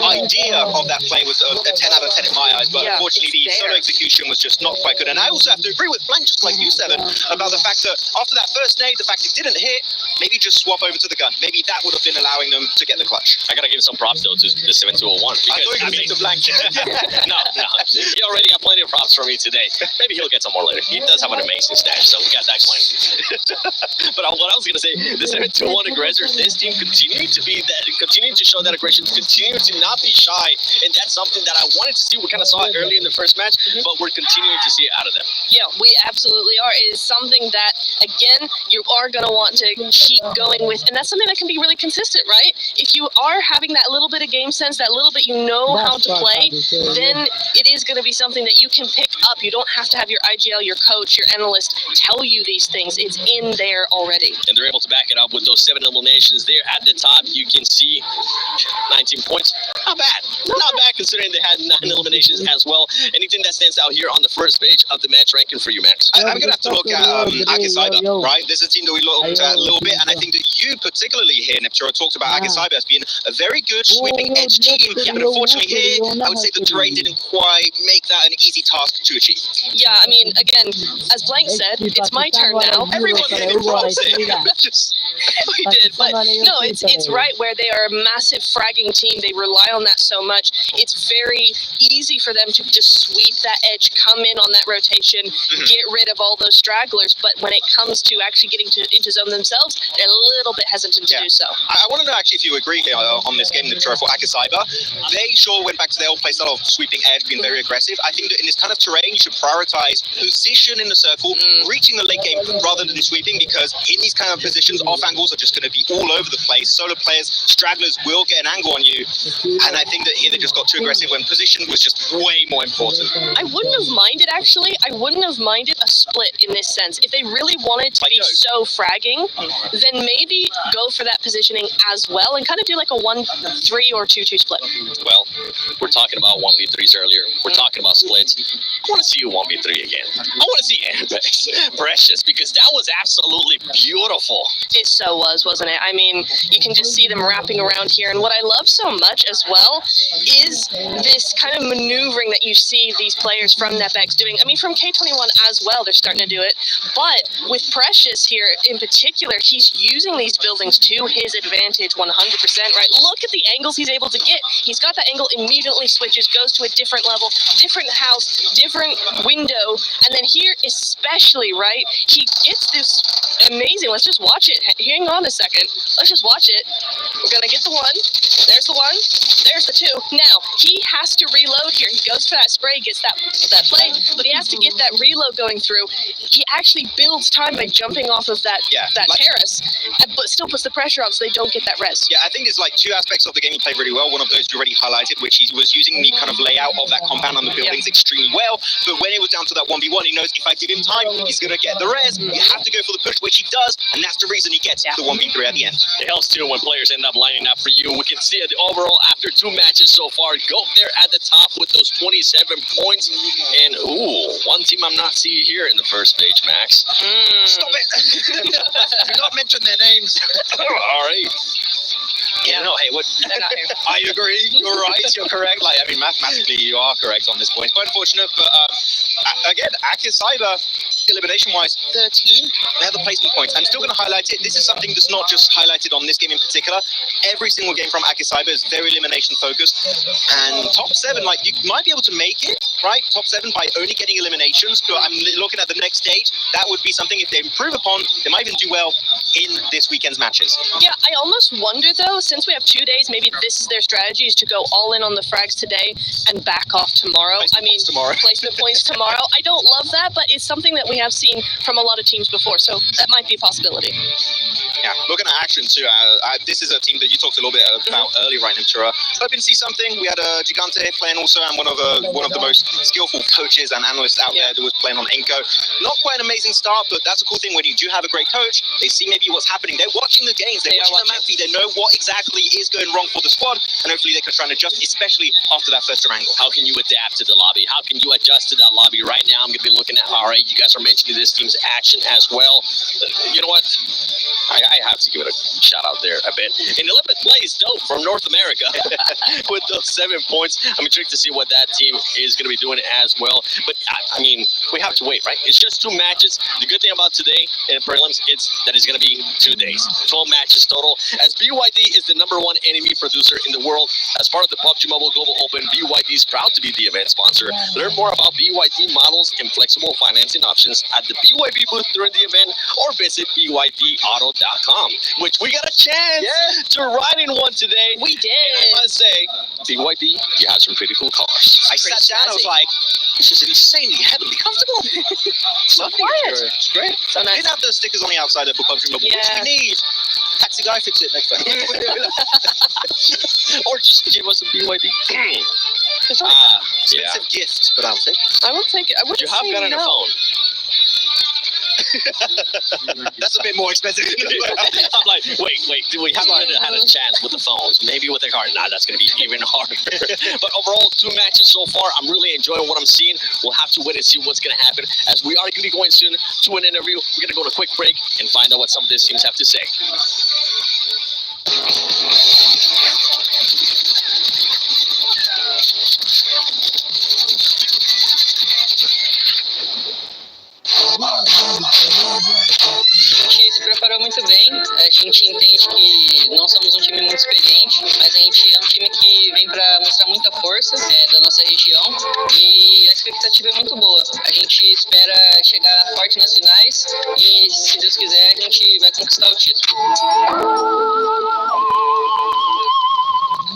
S3: idea of that play was a 10 out of 10 in my eyes. But unfortunately, the solo execution was just not quite good. And I also have to agree with Blank, just like you, Seven, about the fact that after that first nade, the fact it didn't hit, maybe just swap over to the gun. Maybe that would have been allowing them to get the clutch.
S8: I gotta give some props though to the 7201. Because
S3: to Blank.
S8: No, he already got plenty of props for me today. Maybe he'll get some more later. He does have an amazing stash, so we got that going. But what I was gonna say, the 721 aggressors, this team continuing to show that aggression, continue to not be shy, and that's something that I wanted to see. We kind of saw it early in the first match, but we're continuing to see it out of them.
S9: Yeah, we absolutely are. It is something that, again, you are going to want to keep going with, and that's something that can be really consistent, right? If you are having that little bit of game sense, that little bit you know how to play, then it is going to be something that you can pick up. You don't have to have your IGL, your coach, your analyst tell you these things. It's in there already.
S8: And they're able to back it up with those 7 eliminations there at the top. You can see 19 points. Not bad. Not bad considering they had 9 eliminations as well. Anything that stands out here on the first page of the match ranking for you, Max?
S3: I'm going to have to look at Akisaiba, right? This is a team that we looked at a little bit, and I think that you particularly here, Neptura, talked about Akisaiba as being a very good sweeping edge team. But unfortunately here, I would say the terrain didn't quite make that an easy task to achieve.
S9: Yeah, I mean, again, as Blank said, it's my turn now.
S3: Everyone gave him props here.
S9: We did, but no, it's right where they are a massive fragging team. They rely on that so much. it's very easy for them to just sweep that edge, come in on that rotation, get rid of all those stragglers. But when it comes to actually getting into zone themselves, they're a little bit hesitant to do so.
S3: I want to know actually if you agree here on this game, the for Akasaiba. They sure went back to their old playstyle of sweeping edge, being very aggressive. I think that in this kind of terrain, you should prioritize position in the circle, reaching the late game rather than sweeping, because in these kind of positions, off angles are just going to be all over the place. Solo players, stragglers will get an angle on you, and I think that here they just got too aggressive when position was just way more important.
S9: I wouldn't have minded, actually. I wouldn't have minded a split in this sense. If they really wanted to be so fragging, then maybe go for that positioning as well and kind of do like a 1-3 or 2-2 split.
S8: Well, we're talking about 1v3s earlier. We're talking about splits. I want to see you 1v3 again. I want to see Apex Precious, because that was absolutely beautiful.
S9: It so was, wasn't it? I mean, you can just see them wrapping around here. And what I love so much as well is this kind of maneuvering that you see these players from NepX doing. I mean, from K21 as well, they're starting to do it. But with Precious here in particular, he's using these buildings to his advantage 100%, right? Look at the angles he's able to get. He's got that angle, immediately switches, goes to a different level, different house, different window. And then here especially, right, he gets this amazing. Let's just watch it. Hang on a second. Let's just watch it. We're going to get the one. There's the one. There's the two. Now, he has to reload here. He goes for that spray, gets that play, but he has to get that reload going through. He actually builds time by jumping off of that terrace, but still puts the pressure on so they don't get that res.
S3: Yeah, I think there's like two aspects of the game he played really well. One of those you already highlighted, which he was using the kind of layout of that compound on the buildings extremely well. But when it was down to that 1v1, he knows if I give him time, he's going to get the res. You have to go for the push, which he does, and that's the reason he gets the 1v3 at the end.
S8: It helps too when players end up lining up for you. We can see it overall after 2 matches so far. Go there at the top with those 27 points. And, one team I'm not seeing here in the first page, Max.
S3: Stop it! Do not mention their names.
S8: All right.
S3: Yeah, no, hey,
S9: They're not here.
S3: I agree. You're right. You're correct. Like, I mean, mathematically, you are correct on this point. Quite unfortunate, but again, Akasaiba, elimination-wise, 13. They have the placement points. I'm still going to highlight it. This is something that's not just highlighted on this game in particular. Every single game from Akasaiba is very elimination-focused. And top 7, like, you might be able to make it, right? Top 7 by only getting eliminations. But I'm looking at the next stage. That would be something, if they improve upon, they might even do well in this weekend's matches.
S9: Yeah, I almost wonder, though, since we have 2 days, maybe this is their strategy, is to go all in on the frags today and back off tomorrow. Placement points tomorrow. I don't love that, but it's something that we have seen from a lot of teams before, so that might be a possibility.
S3: Yeah, looking at action too, this is a team that you talked a little bit about earlier, right, Nimtura. Hoping to see something. We had a Gigante playing also, and one of the most skillful coaches and analysts out there that was playing on Inko. Not quite an amazing start, but that's a cool thing when you do have a great coach. They see maybe what's happening. They're watching the games. They're watching the map feed. They know what exactly is going wrong for the squad, and hopefully they can try and adjust, especially after that first angle.
S8: How can you adapt to the lobby? How can you adjust to that lobby? Right now, I'm going to be looking at, all right, you guys are mentioning this team's action as well. You know what? I have to give it a shout out there a bit. And 11th place, dope, from North America with those 7 points. I'm intrigued to see what that team is going to be doing as well. But, I mean, we have to wait, right? It's just 2 matches. The good thing about today in prelims, it's that it's going to be 2 days. 12 matches total. As BYD is the #1 enemy producer in the world, as part of the PUBG Mobile Global Open, BYD is proud to be the event sponsor. Learn more about BYD models and flexible financing options at the BYD booth during the event, or visit BYDauto.com, which we got a chance to ride in one today.
S9: We did.
S8: And I must say, BYD, you have some pretty cool cars.
S3: I sat down, I was like, this is insanely heavily comfortable.
S9: So quiet.
S3: It's great.
S9: So nice.
S3: Did have the stickers on the outside of PUBG Mobile, which we need. Taxi guy, fix it next time.
S8: Or just give us a BYD.
S3: Expensive gift, but I'll take it.
S9: I will take it. I wouldn't
S8: You have
S9: say
S8: got on a
S9: no.
S8: phone.
S3: That's a bit more expensive.
S8: I'm like, wait, do we haven't had a chance with the phones? Maybe with the car. Nah, that's going to be even harder. But overall, 2 matches so far. I'm really enjoying what I'm seeing. We'll have to wait and see what's going to happen, as we are going to be going soon to an interview. We're going to go to a quick break and find out what some of these teams have to say.
S10: A gente se preparou muito
S7: muito bem. A gente entende que não somos um time muito experiente, mas a gente é um time que vem para mostrar muita força da nossa região e a expectativa é muito boa. A gente espera chegar forte nas finais e, se Deus quiser, a gente vai conquistar o título.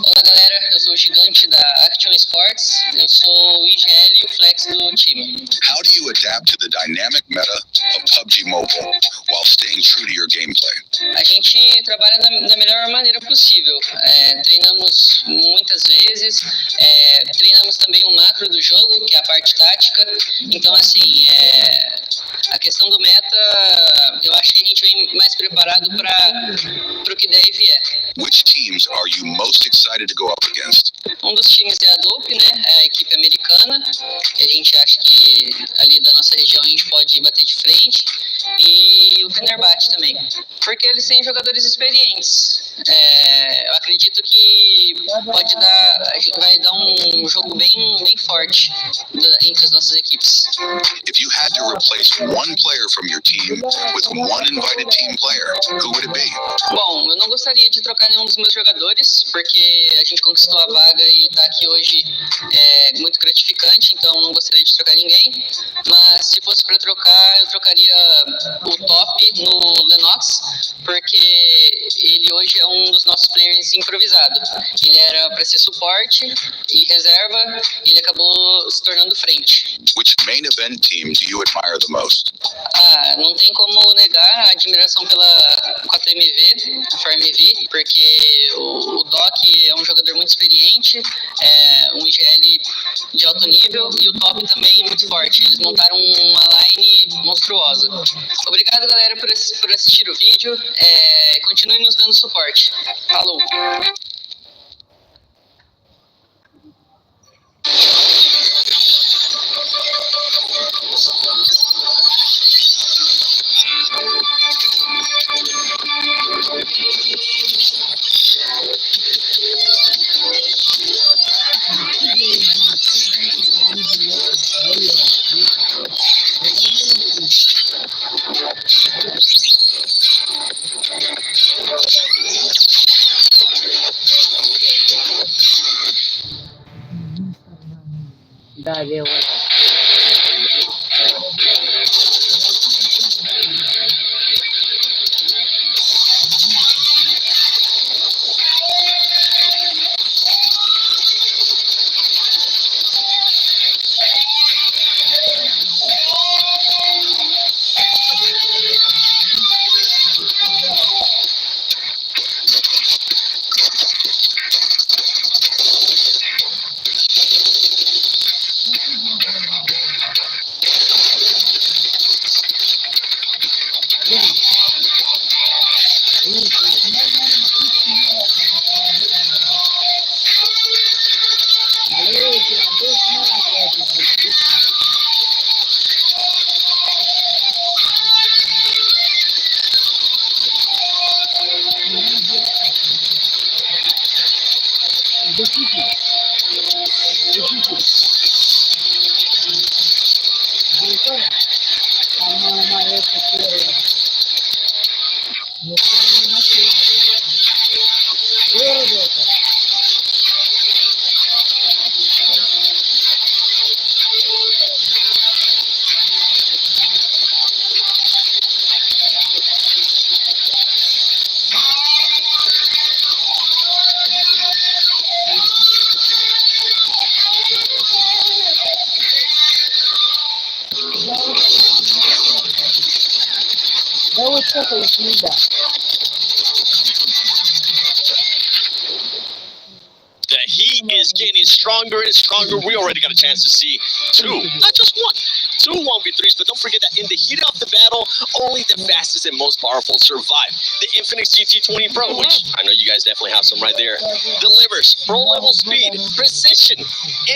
S7: Olá galera, eu sou o Gigante da Action Sports, eu sou o IGL e o Flex do time.
S10: How do you adapt to the dynamic meta of PUBG Mobile while staying true to your gameplay?
S7: A gente trabalha da melhor maneira possível. Treinamos muitas vezes, treinamos também o macro do jogo, que é a parte tática. Então, assim, a questão do meta, eu acho que a gente vem mais preparado para o que der e vier.
S10: Which teams are you most excited to go up against?
S7: Um dos times é a Dope, né? A equipe americana. A gente acha que ali da nossa região a gente pode bater de frente. E o Fenerbahçe também. Porque eles têm jogadores experientes. Eu acredito que vai dar um jogo bem forte entre as nossas equipes.
S10: If you had to replace one player from your team with one invited team player, who would it be?
S7: Bom, eu não gostaria de trocar nenhum dos meus jogadores, porque a gente conquistou a vaga e tá aqui hoje é muito gratificante, então não gostaria de trocar ninguém. Mas se fosse para trocar, eu trocaria o Top no Lennox, porque ele hoje é um dos nossos players improvisado. Ele era para ser suporte e reserva, e ele acabou se tornando frente.
S10: Which main event team do you admire the most?
S7: Não tem como negar a admiração pela 4MV, a FarmV, porque o Doc é um jogador muito experiente, um IGL de alto nível, e o Top também é muito forte. Eles montaram uma line monstruosa. Obrigado, galera, por assistir o vídeo. Continue nos dando suporte. Falou!
S8: The heat is getting stronger and stronger. We already got a chance to see two, not just one, two 1v3s, but don't forget that in the heat of the battle, only the fastest and most powerful survive. The Infinix GT20 Pro, which I know you guys definitely have some right there, delivers pro-level speed, precision,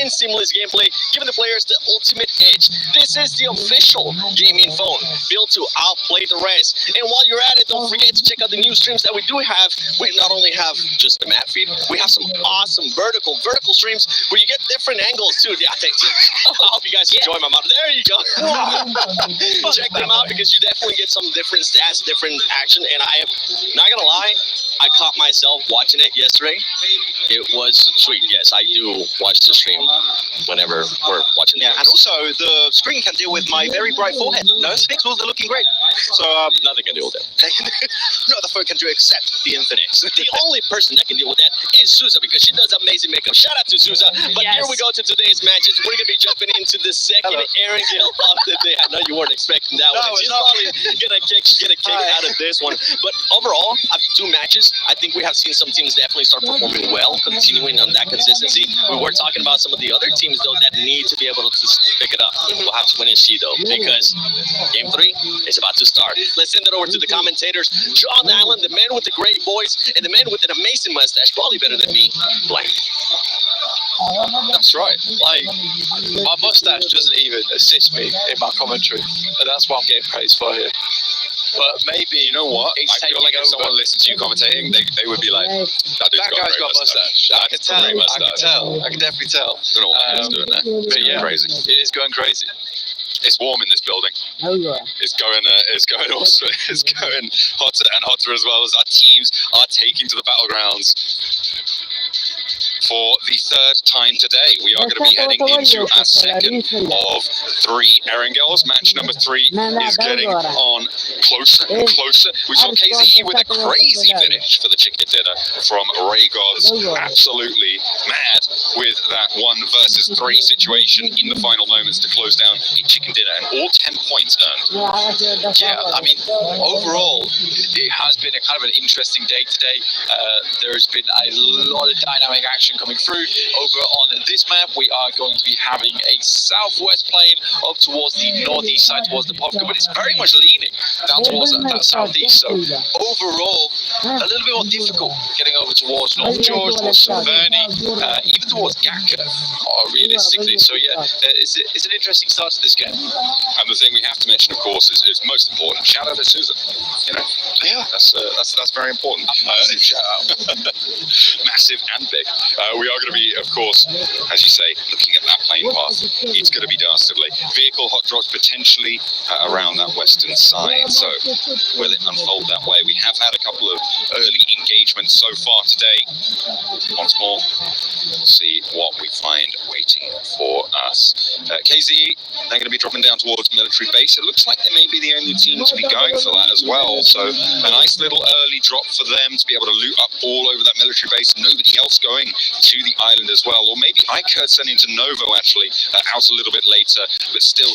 S8: and seamless gameplay, giving the players the ultimate edge. This is the official gaming phone, built to outplay the rest. And while you're at it, don't forget to check out the new streams that we do have. We not only have just the map feed, we have some awesome vertical streams where you get different angles too. Yeah, I hope you guys enjoy my model. There you go. Check them out because you definitely get some different stats, different action. And I am not gonna lie, I caught myself watching it yesterday. It was sweet. Yes, I do watch the stream whenever we're watching.
S3: Yeah, and also the screen can deal with my very bright forehead. No, the pixels are looking great. So
S8: nothing can deal with it.
S3: no other phone can do except the Infinix.
S8: The only person that can deal with that is Souza because she does amazing makeup. Shout out to Souza. But here we go to today's matches. We're going to be jumping into the second Erangel of the day. I know you weren't expecting that one. She's probably going to get a kick out of this one. But overall, after 2 matches, I think we have seen some teams definitely start performing well, continuing on that consistency. We were talking about some of the other teams, though, that need to be able to just pick it up. We'll have to wait and see, though, because Game 3 is about to start. Let's send it over to the commentators. John Allen, the man with the great voice, and the man with an amazing mustache, probably better than me, Blank.
S1: That's right. Like, my mustache doesn't even assist me in my commentary, and that's what I'm getting praised for here. But maybe,
S3: you know what?
S1: it's
S3: I feel like if someone listened to you commentating, they would be like, that
S1: guy's got a mustache. I can tell. I can definitely tell.
S3: I don't know what he's doing there.
S1: But yeah,
S3: crazy.
S1: It is going crazy.
S3: It's warm in this building.
S2: Oh yeah.
S3: It's going also. It's going hotter and hotter as well as our teams are taking to the battlegrounds. For the 3rd time today, we are going to be heading into our second of 3 Erangels. Match number 3 is getting on closer and closer. We saw KZE with a crazy finish for the chicken dinner from Raygod's absolutely mad with that 1 versus 3 situation in the final moments to close down a chicken dinner and all 10 points earned.
S1: Yeah, I mean, overall, it has been a kind of an interesting day today. There's been a lot of dynamic action coming through. Over on this map, we are going to be having a southwest plane up towards the northeast side, towards the pubg, but it's very much leaning down towards that southeast. So overall, a little bit more difficult getting over towards North George, towards Vernie, even towards Gaka, realistically. So yeah, it's an interesting start to this game.
S3: And the thing we have to mention, of course, is most important. Shout out to Susan. You know,
S1: Yeah,
S3: that's very important.
S1: massive shout out.
S3: Massive and big. We are going to be, of course, as you say, looking at that plane path. It's going to be dastardly. Vehicle hot drops potentially around that western side. So will it unfold that way? We have had a couple of early engagements so far today. Once more, we'll see what we find waiting for us. KZE, they're going to be dropping down towards military base. It looks like they may be the only team to be going for that as well. So a nice little early drop for them to be able to loot up all over that military base. Nobody else going to the island as well. Or maybe Ikert sending to Novo actually out a little bit later, but still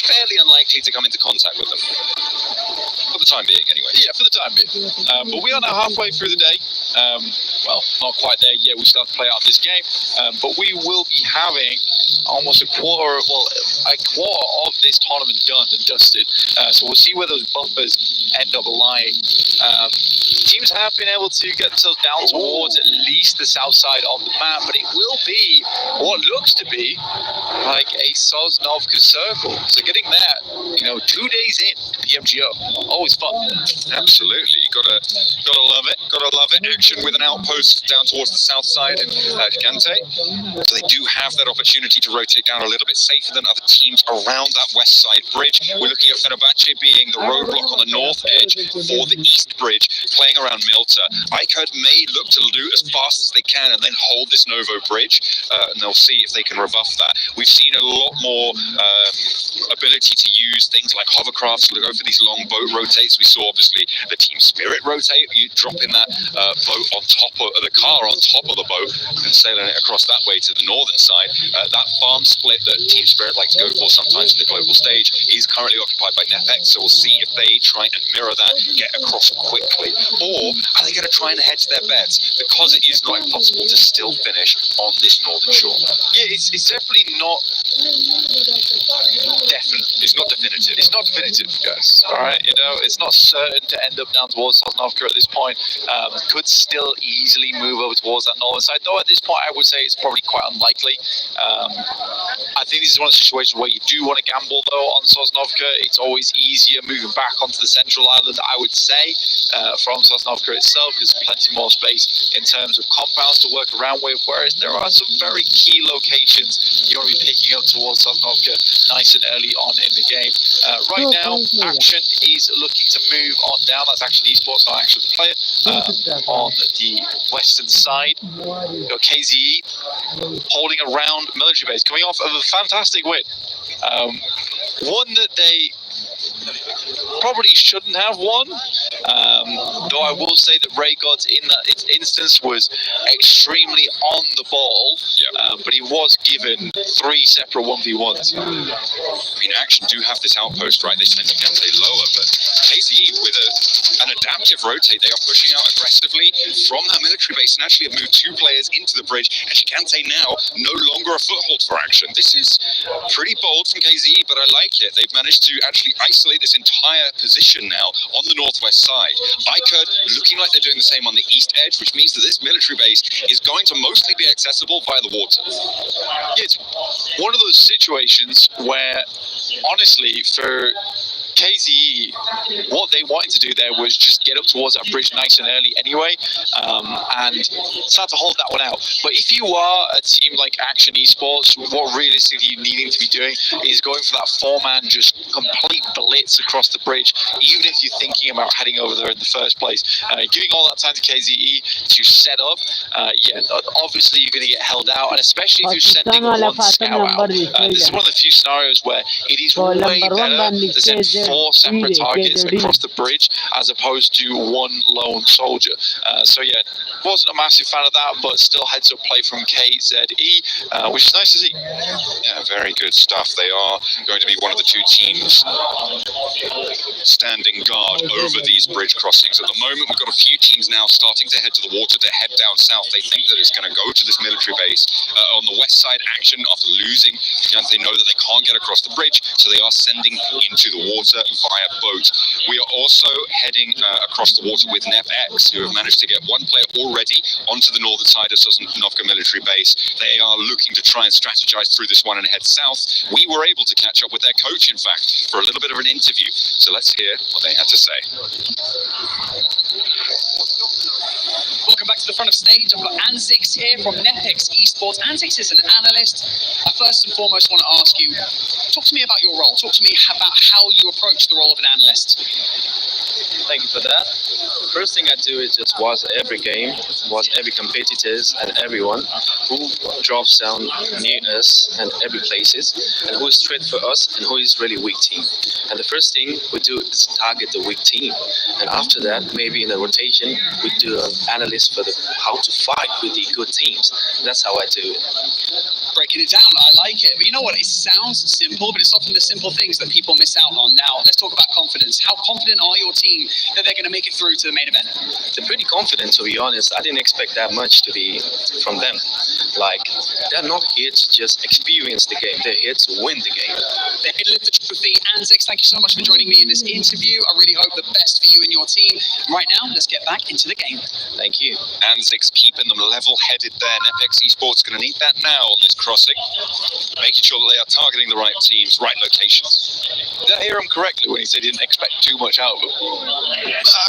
S3: fairly unlikely to come into contact with them. For the time being, anyway.
S1: Yeah, for the time being. But we are now halfway through the day. Well, not quite there yet. We start to play out this game. But we will be having almost a quarter of this tournament done and dusted. So we'll see where those bumpers end up lying. Teams have been able to get themselves down towards at least the south side of the map, but it will be what looks to be like a Sosnovka circle. So getting that, 2 days in PMGO, always fun.
S3: Absolutely, gotta love it. Gotta love it. Action with an outpost down towards the south side in Gigante. So they do have that opportunity to rotate down a little bit safer than other teams around that west side bridge. We're looking at Fenerbahce being the roadblock on the north edge for the east bridge, playing around Milta. Ikert may look to loot as fast as they can and then hold this Novo bridge, and they'll see if they can rebuff that. We've seen a lot more ability to use things like hovercrafts to go for these long boat rotates. We saw obviously the Team Spirit rotate. You dropping that boat on top of the car on top of the boat and sailing it across that way to the northern side. That farm split that Team Spirit like to go for sometimes in the global stage is currently occupied by Nepex. So we'll see if they try and mirror that, get across quickly, or are they going to try and hedge their bets because it is not impossible to still finish on this northern shore?
S1: Yeah, it's definitely not definite.
S3: It's not definitive.
S1: It's not definitive, guys. All right, it's not certain to end up down towards Sosnovka at this point. Could still easily move over towards that northern side, though. At this point, I would say it's probably quite unlikely. I think this is one of the situations where you do want to gamble, though, on Sosnovka. It's always easier moving back onto the central neutral island, I would say, from Sosnovka itself, because plenty more space in terms of compounds to work around with, whereas there are some very key locations you want to be picking up towards Sosnovka nice and early on in the game. Right now, Action is looking to move on down. That's Action Esports, not Action the player. On the western side, you've got KZE holding around military base, coming off of a fantastic win. One that they probably shouldn't have won, though I will say that Ray Gods in that instance was extremely on the ball, but he was given 3 separate 1v1s.
S3: I mean, Action do have this outpost, right? They sent Kente lower, but KZE with an adaptive rotate, they are pushing out aggressively from that military base and actually have moved 2 players into the bridge, and Kente now no longer a foothold for Action. This is pretty bold from KZE, but I like it. They've managed to actually isolate this entire position now on the northwest side. Icud looking like they're doing the same on the east edge, which means that this military base is going to mostly be accessible via the water.
S1: It's one of those situations where, honestly, for KZE, what they wanted to do there was just get up towards that bridge nice and early anyway, and start to hold that one out. But if you are a team like Action Esports, what realistically you're needing to be doing is going for that 4-man just complete blitz across the bridge, even if you're thinking about heading over there in the first place. Giving all that time to KZE to set up, obviously you're going to get held out, and especially if you're sending one scout out. This is one of the few scenarios where it is way better to send 4 separate targets across the bridge as opposed to 1 lone soldier. So yeah, wasn't a massive fan of that, but still heads up play from KZE, which is nice to see.
S3: Yeah, very good stuff. They are going to be one of the 2 teams standing guard over these bridge crossings. At the moment, we've got a few teams now starting to head to the water to head down south. They think that it's going to go to this military base. On the west side, Action, after losing, they know that they can't get across the bridge, so they are sending into the water via boat. We are also heading across the water with NefX, who have managed to get 1 player already onto the northern side of Sosnovka military base. They are looking to try and strategize through this one and head south. We were able to catch up with their coach, in fact, for a little bit of an interview. So let's hear what they had to say.
S4: Welcome back to the front of stage. I've got Anzix here from Nepix Esports. Anzix is an analyst. I first and foremost want to ask you, talk to me about your role. Talk to me about how you approach the role of an analyst.
S11: Thank you for that. The first thing I do is just watch every game, watch every competitors and everyone who drops down near us and every places, and who is straight for us and who is really weak team. And the first thing we do is target the weak team, and after that, maybe in the rotation, we do an analysis for how to fight with the good teams. That's how I do it.
S4: Breaking it down, I like it. But you know what? It sounds simple, but it's often the simple things that people miss out on. Now, let's talk about confidence. How confident are your team that they're going to make it through to the main event?
S11: They're pretty confident, to be honest. I didn't expect that much to be from them. Like, they're not here to just experience the game. They're here to win the game.
S4: They're here to lift the trophy. Anzix, thank you so much for joining me in this interview. I really hope the best for you and your team. Right now, let's get back into the game.
S11: Thank you.
S3: Anzix keeping them level-headed there. Nepix Esports going to need that now on this crossing, making sure that they are targeting the right teams, right locations.
S1: Did I hear him correctly when he said he didn't expect too much out of them?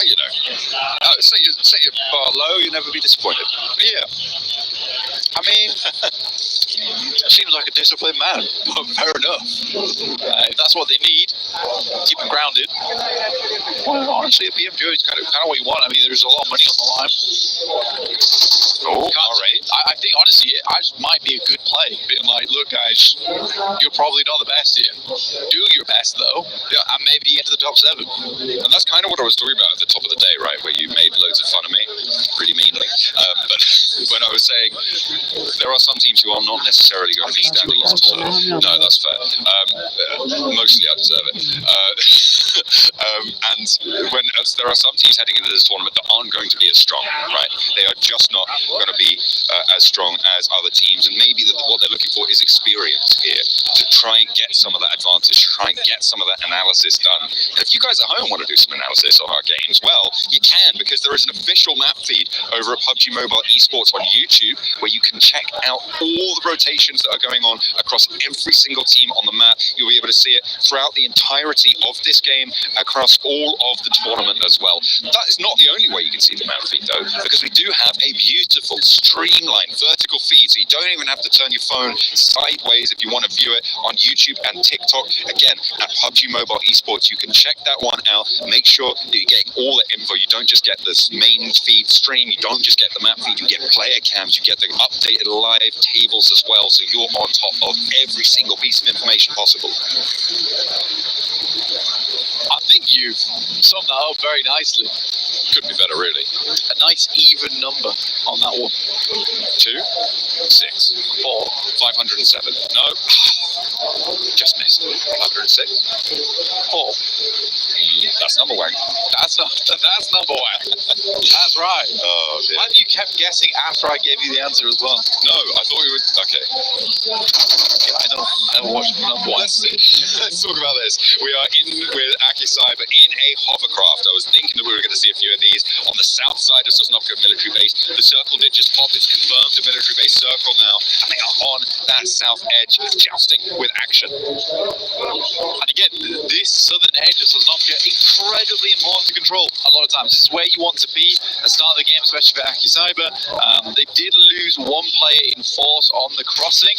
S3: You know, set your bar low, you'll never be disappointed.
S1: Yeah. I mean, seems like a disciplined man, but fair enough. If that's what they need, keep them grounded. Well, honestly, a PMG is kind of what you want. I mean, there's a lot of money on the line.
S3: Oh, all right.
S1: I think, honestly, it might be a good play. Being like, look, guys, you're probably not the best here. Do your best, though, and maybe get to the top 7.
S3: And that's kind of what I was talking about at the top of the day, right, where you made loads of fun of me, pretty meanly. But when I was saying there are some teams who are not necessarily going to be standing as tall. No, that's fair. Mostly I deserve it. And when there are some teams heading into this tournament that aren't going to be as strong, right? They are just not going to be as strong as other teams, and maybe what they're looking for is experience here to try and get some of that advantage, try and get some of that analysis done. And if you guys at home want to do some analysis on our games, well, you can, because there is an official map feed over at PUBG Mobile Esports on YouTube where you can check out all the rotations that are going on across every single team on the map. You'll be able to see it throughout the entirety of this game, across all of the tournament as well. That is not the only way you can see the map feed though, because we do have a beautiful streamlined vertical feed, so you don't even have to turn your phone sideways if you want to view it on YouTube and TikTok. Again, at PUBG Mobile Esports, you can check that one out. Make sure that you're getting all the info. You don't just get this main feed stream, you don't just get the map feed, you get player cams, you get the updated live tables as well, so you're on top of every single piece of information possible.
S6: I think you've summed that up very nicely.
S3: Couldn't be better, really.
S6: A nice even number on that one.
S3: 2, 6, 4, 507. No, just missed. 506. 4. That's number one.
S6: That's number one. That's right.
S3: Oh, dear.
S6: And you kept guessing after I gave you the answer as well.
S3: No, I thought we would. Okay.
S6: Yeah, I don't watch number one.
S3: Let's talk about this. We are in with Aki Cyber in a hovercraft. I was thinking that we were going to see a few of these on the south side of Sosnovka military base. The circle did just pop. It's confirmed a military base circle now, and they are on that south edge, jousting with action.
S6: And again, this southern edge of Sosnovka, incredibly important to control a lot of times. This is where you want to be at the start of the game, especially for Aki Cyber. They did lose one player in force on the crossing,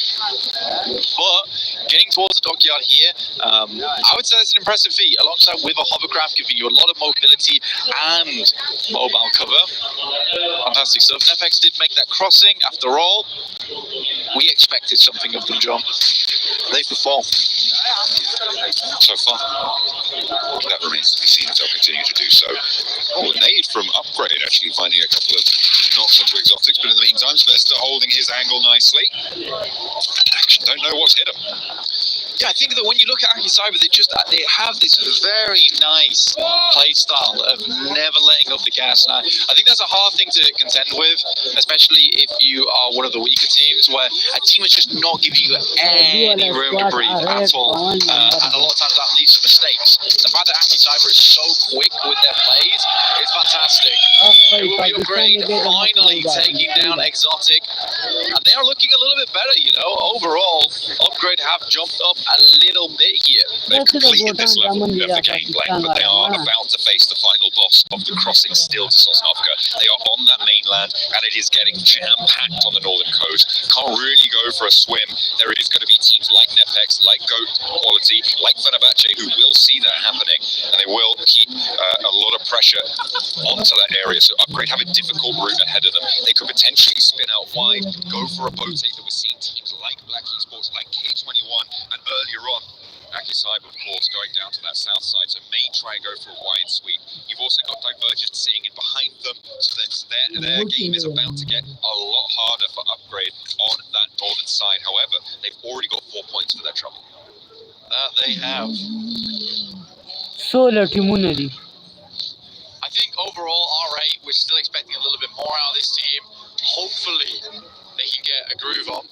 S6: but getting towards the dockyard here, I would say it's an impressive feat. Alongside with a hovercraft, giving you a lot of mobility and mobile cover. Fantastic stuff. FX did make that crossing. After all, we expected something of them, John. They performed
S3: so far. That remains to be seen if they'll continue to do so. Oh, nade from Upgrade, actually finding a couple of knocks onto exotics, but in the meantime, Svesta holding his angle nicely. Don't know what's hit him.
S6: Yeah, I think that when you look at Aki Cyber, they have this very nice play style of never letting up the gas. And I think that's a hard thing to contend with, especially if you are one of the weaker teams, where a team is just not giving you any room to breathe at all. And a lot of times that leads to mistakes. The fact that Aki Cyber is so quick with their plays is fantastic. It will be Upgrade finally taking down Exotic, and they are looking a little bit better, you know. Overall, Upgrade have jumped up a little bit here.
S3: They've completed this level of the gameplay, but they are about to face the final boss of the crossing still to Sosnovka. They are on that mainland, and it is getting jam-packed on the northern coast. Can't really go for a swim. There is going to be teams like Nepex, like Goat Quality, like Fenerbahce, who will see that happening, and they will keep a lot of pressure onto that area. So Upgrade have a difficult route ahead of them. They could potentially spin out wide, go for a rotate that we're seeing teams like Black Esports, like K21, and earlier on, Aki Cyber, of course, going down to that south side, so may try and go for a wide sweep. You've also got Divergent sitting in behind them, so their game is about to get a lot harder for Upgrade on that northern side. However, they've already got 4 points for their trouble.
S6: That they have.
S12: Solar Timuneri.
S6: I think overall, R8, we're still expecting a little bit more out of this team. Hopefully, they can get a groove on.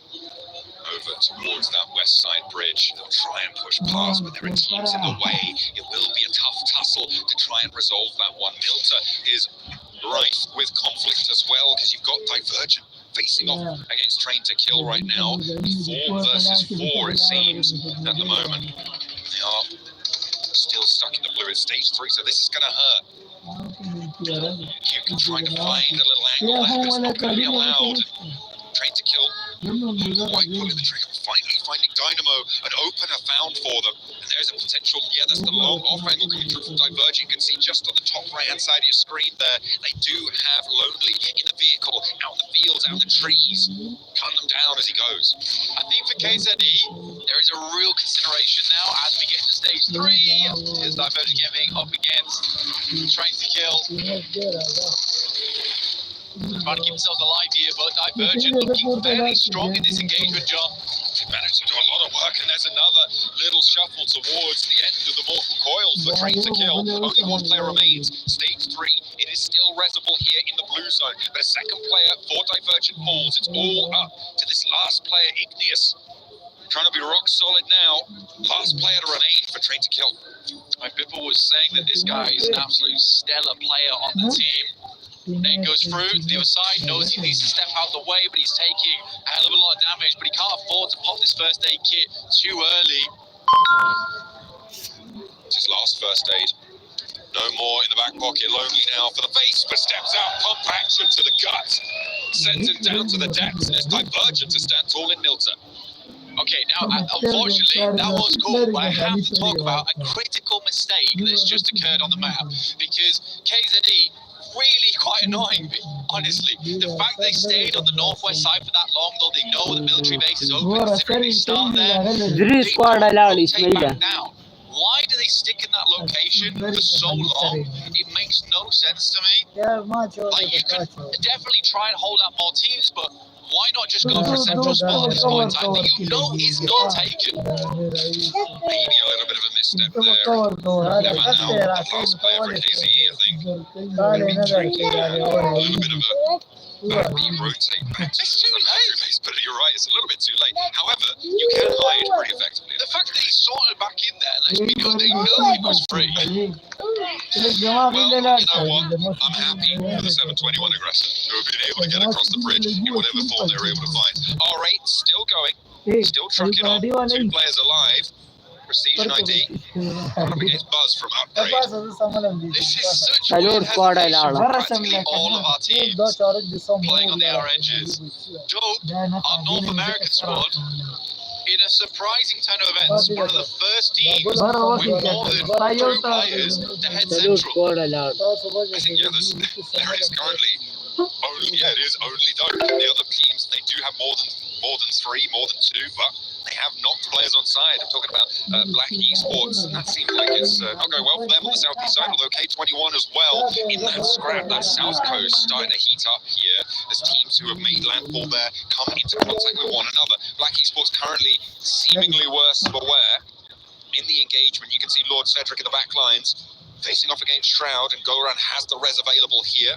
S3: Over towards that west side bridge. They'll try and push past, but there are teams in the way. It will be a tough tussle to try and resolve that one. Milta is rife with conflict as well, because you've got Divergent facing off against Train to Kill right now. 4 versus 4, it seems, at the moment. They are still stuck in the blue at stage 3, so this is going to hurt. You can try to find a little angle there, but it's not going to be allowed. Train to Kill, quite pulling the trigger, finally finding Dynamo, an opener found for them, and there's a potential, there's the long off angle coming through from Divergent. You can see just on the top right hand side of your screen there, they do have Lonely in the vehicle, out in the fields, out in the trees, cutting them down as he goes.
S6: I think for KZE, there is a real consideration now as we get into stage 3, is Divergent getting up against Train to Kill. Trying to keep themselves alive here, but Divergent looking fairly strong in this engagement, John.
S3: They managed to do a lot of work, and there's another little shuffle towards the end of the Mortal Coils for Train to Kill. Only 1 player remains. Stage 3, it is still Reservoir here in the blue zone, but a second player for Divergent falls. It's all up to this last player, Igneous. trying to be rock solid now. Last player to remain for Train to Kill.
S6: My Bipper was saying that this guy is an absolute stellar player on the team. Then goes through to the other side, knows he needs to step out of the way, but he's taking a hell of a lot of damage, but he can't afford to pop this first aid kit too early.
S3: It's his last first aid. No more in the back pocket, lonely now for the face, but steps out, pump action to the gut. Sends him down to the depths, and it's Divergent to stand tall in Nilta.
S6: Okay, now, unfortunately, that was cool, but I have to talk about a critical mistake that's just occurred on the map, because KZE really quite annoying me, honestly. The fact they stayed on the northwest side for that long, though they know the military base is open, considering they start there, they don't take back down. Why do they stick in that location for so long? It makes no sense to me. Like, you could definitely try and hold out more teams, but why not just go for a central spot at this point in time that you know is not taken?
S3: Maybe a little bit of a misstep there. Never now, the last player for KZE, I think. A little bit of a rotate back to the military base, but you're right, it's a little bit too late. However, you can hide pretty effectively.
S6: The fact that he sorted back in there lets me know they know he was free.
S3: Well, you know what? I'm happy for the 721 aggressor who have been able to get across the bridge in whatever form they were able to find. R8 still going, still trucking on, 2 players alive. Precision ID up against Buzz from Upgrade.
S6: This is such weird hesitation from practically all of our teams playing on the outer edges. Dope, our North American squad, in a surprising turn of events, one of the first teams with more than 2 players to head central.
S3: I think, yeah, there is currently only, it is only Dope. The other teams, they do have more than 3, more than 2, but they have knocked players on side. I'm talking about Black Esports, and that seems like it's not going well for them on the southeast side, although K21 as well in that scrap. That south coast starting to heat up here as teams who have made landfall there come into contact with one another. Black Esports currently seemingly worse for wear in the engagement. You can see Lord Cedric in the back lines facing off against Shroud, and Goran has the res available here.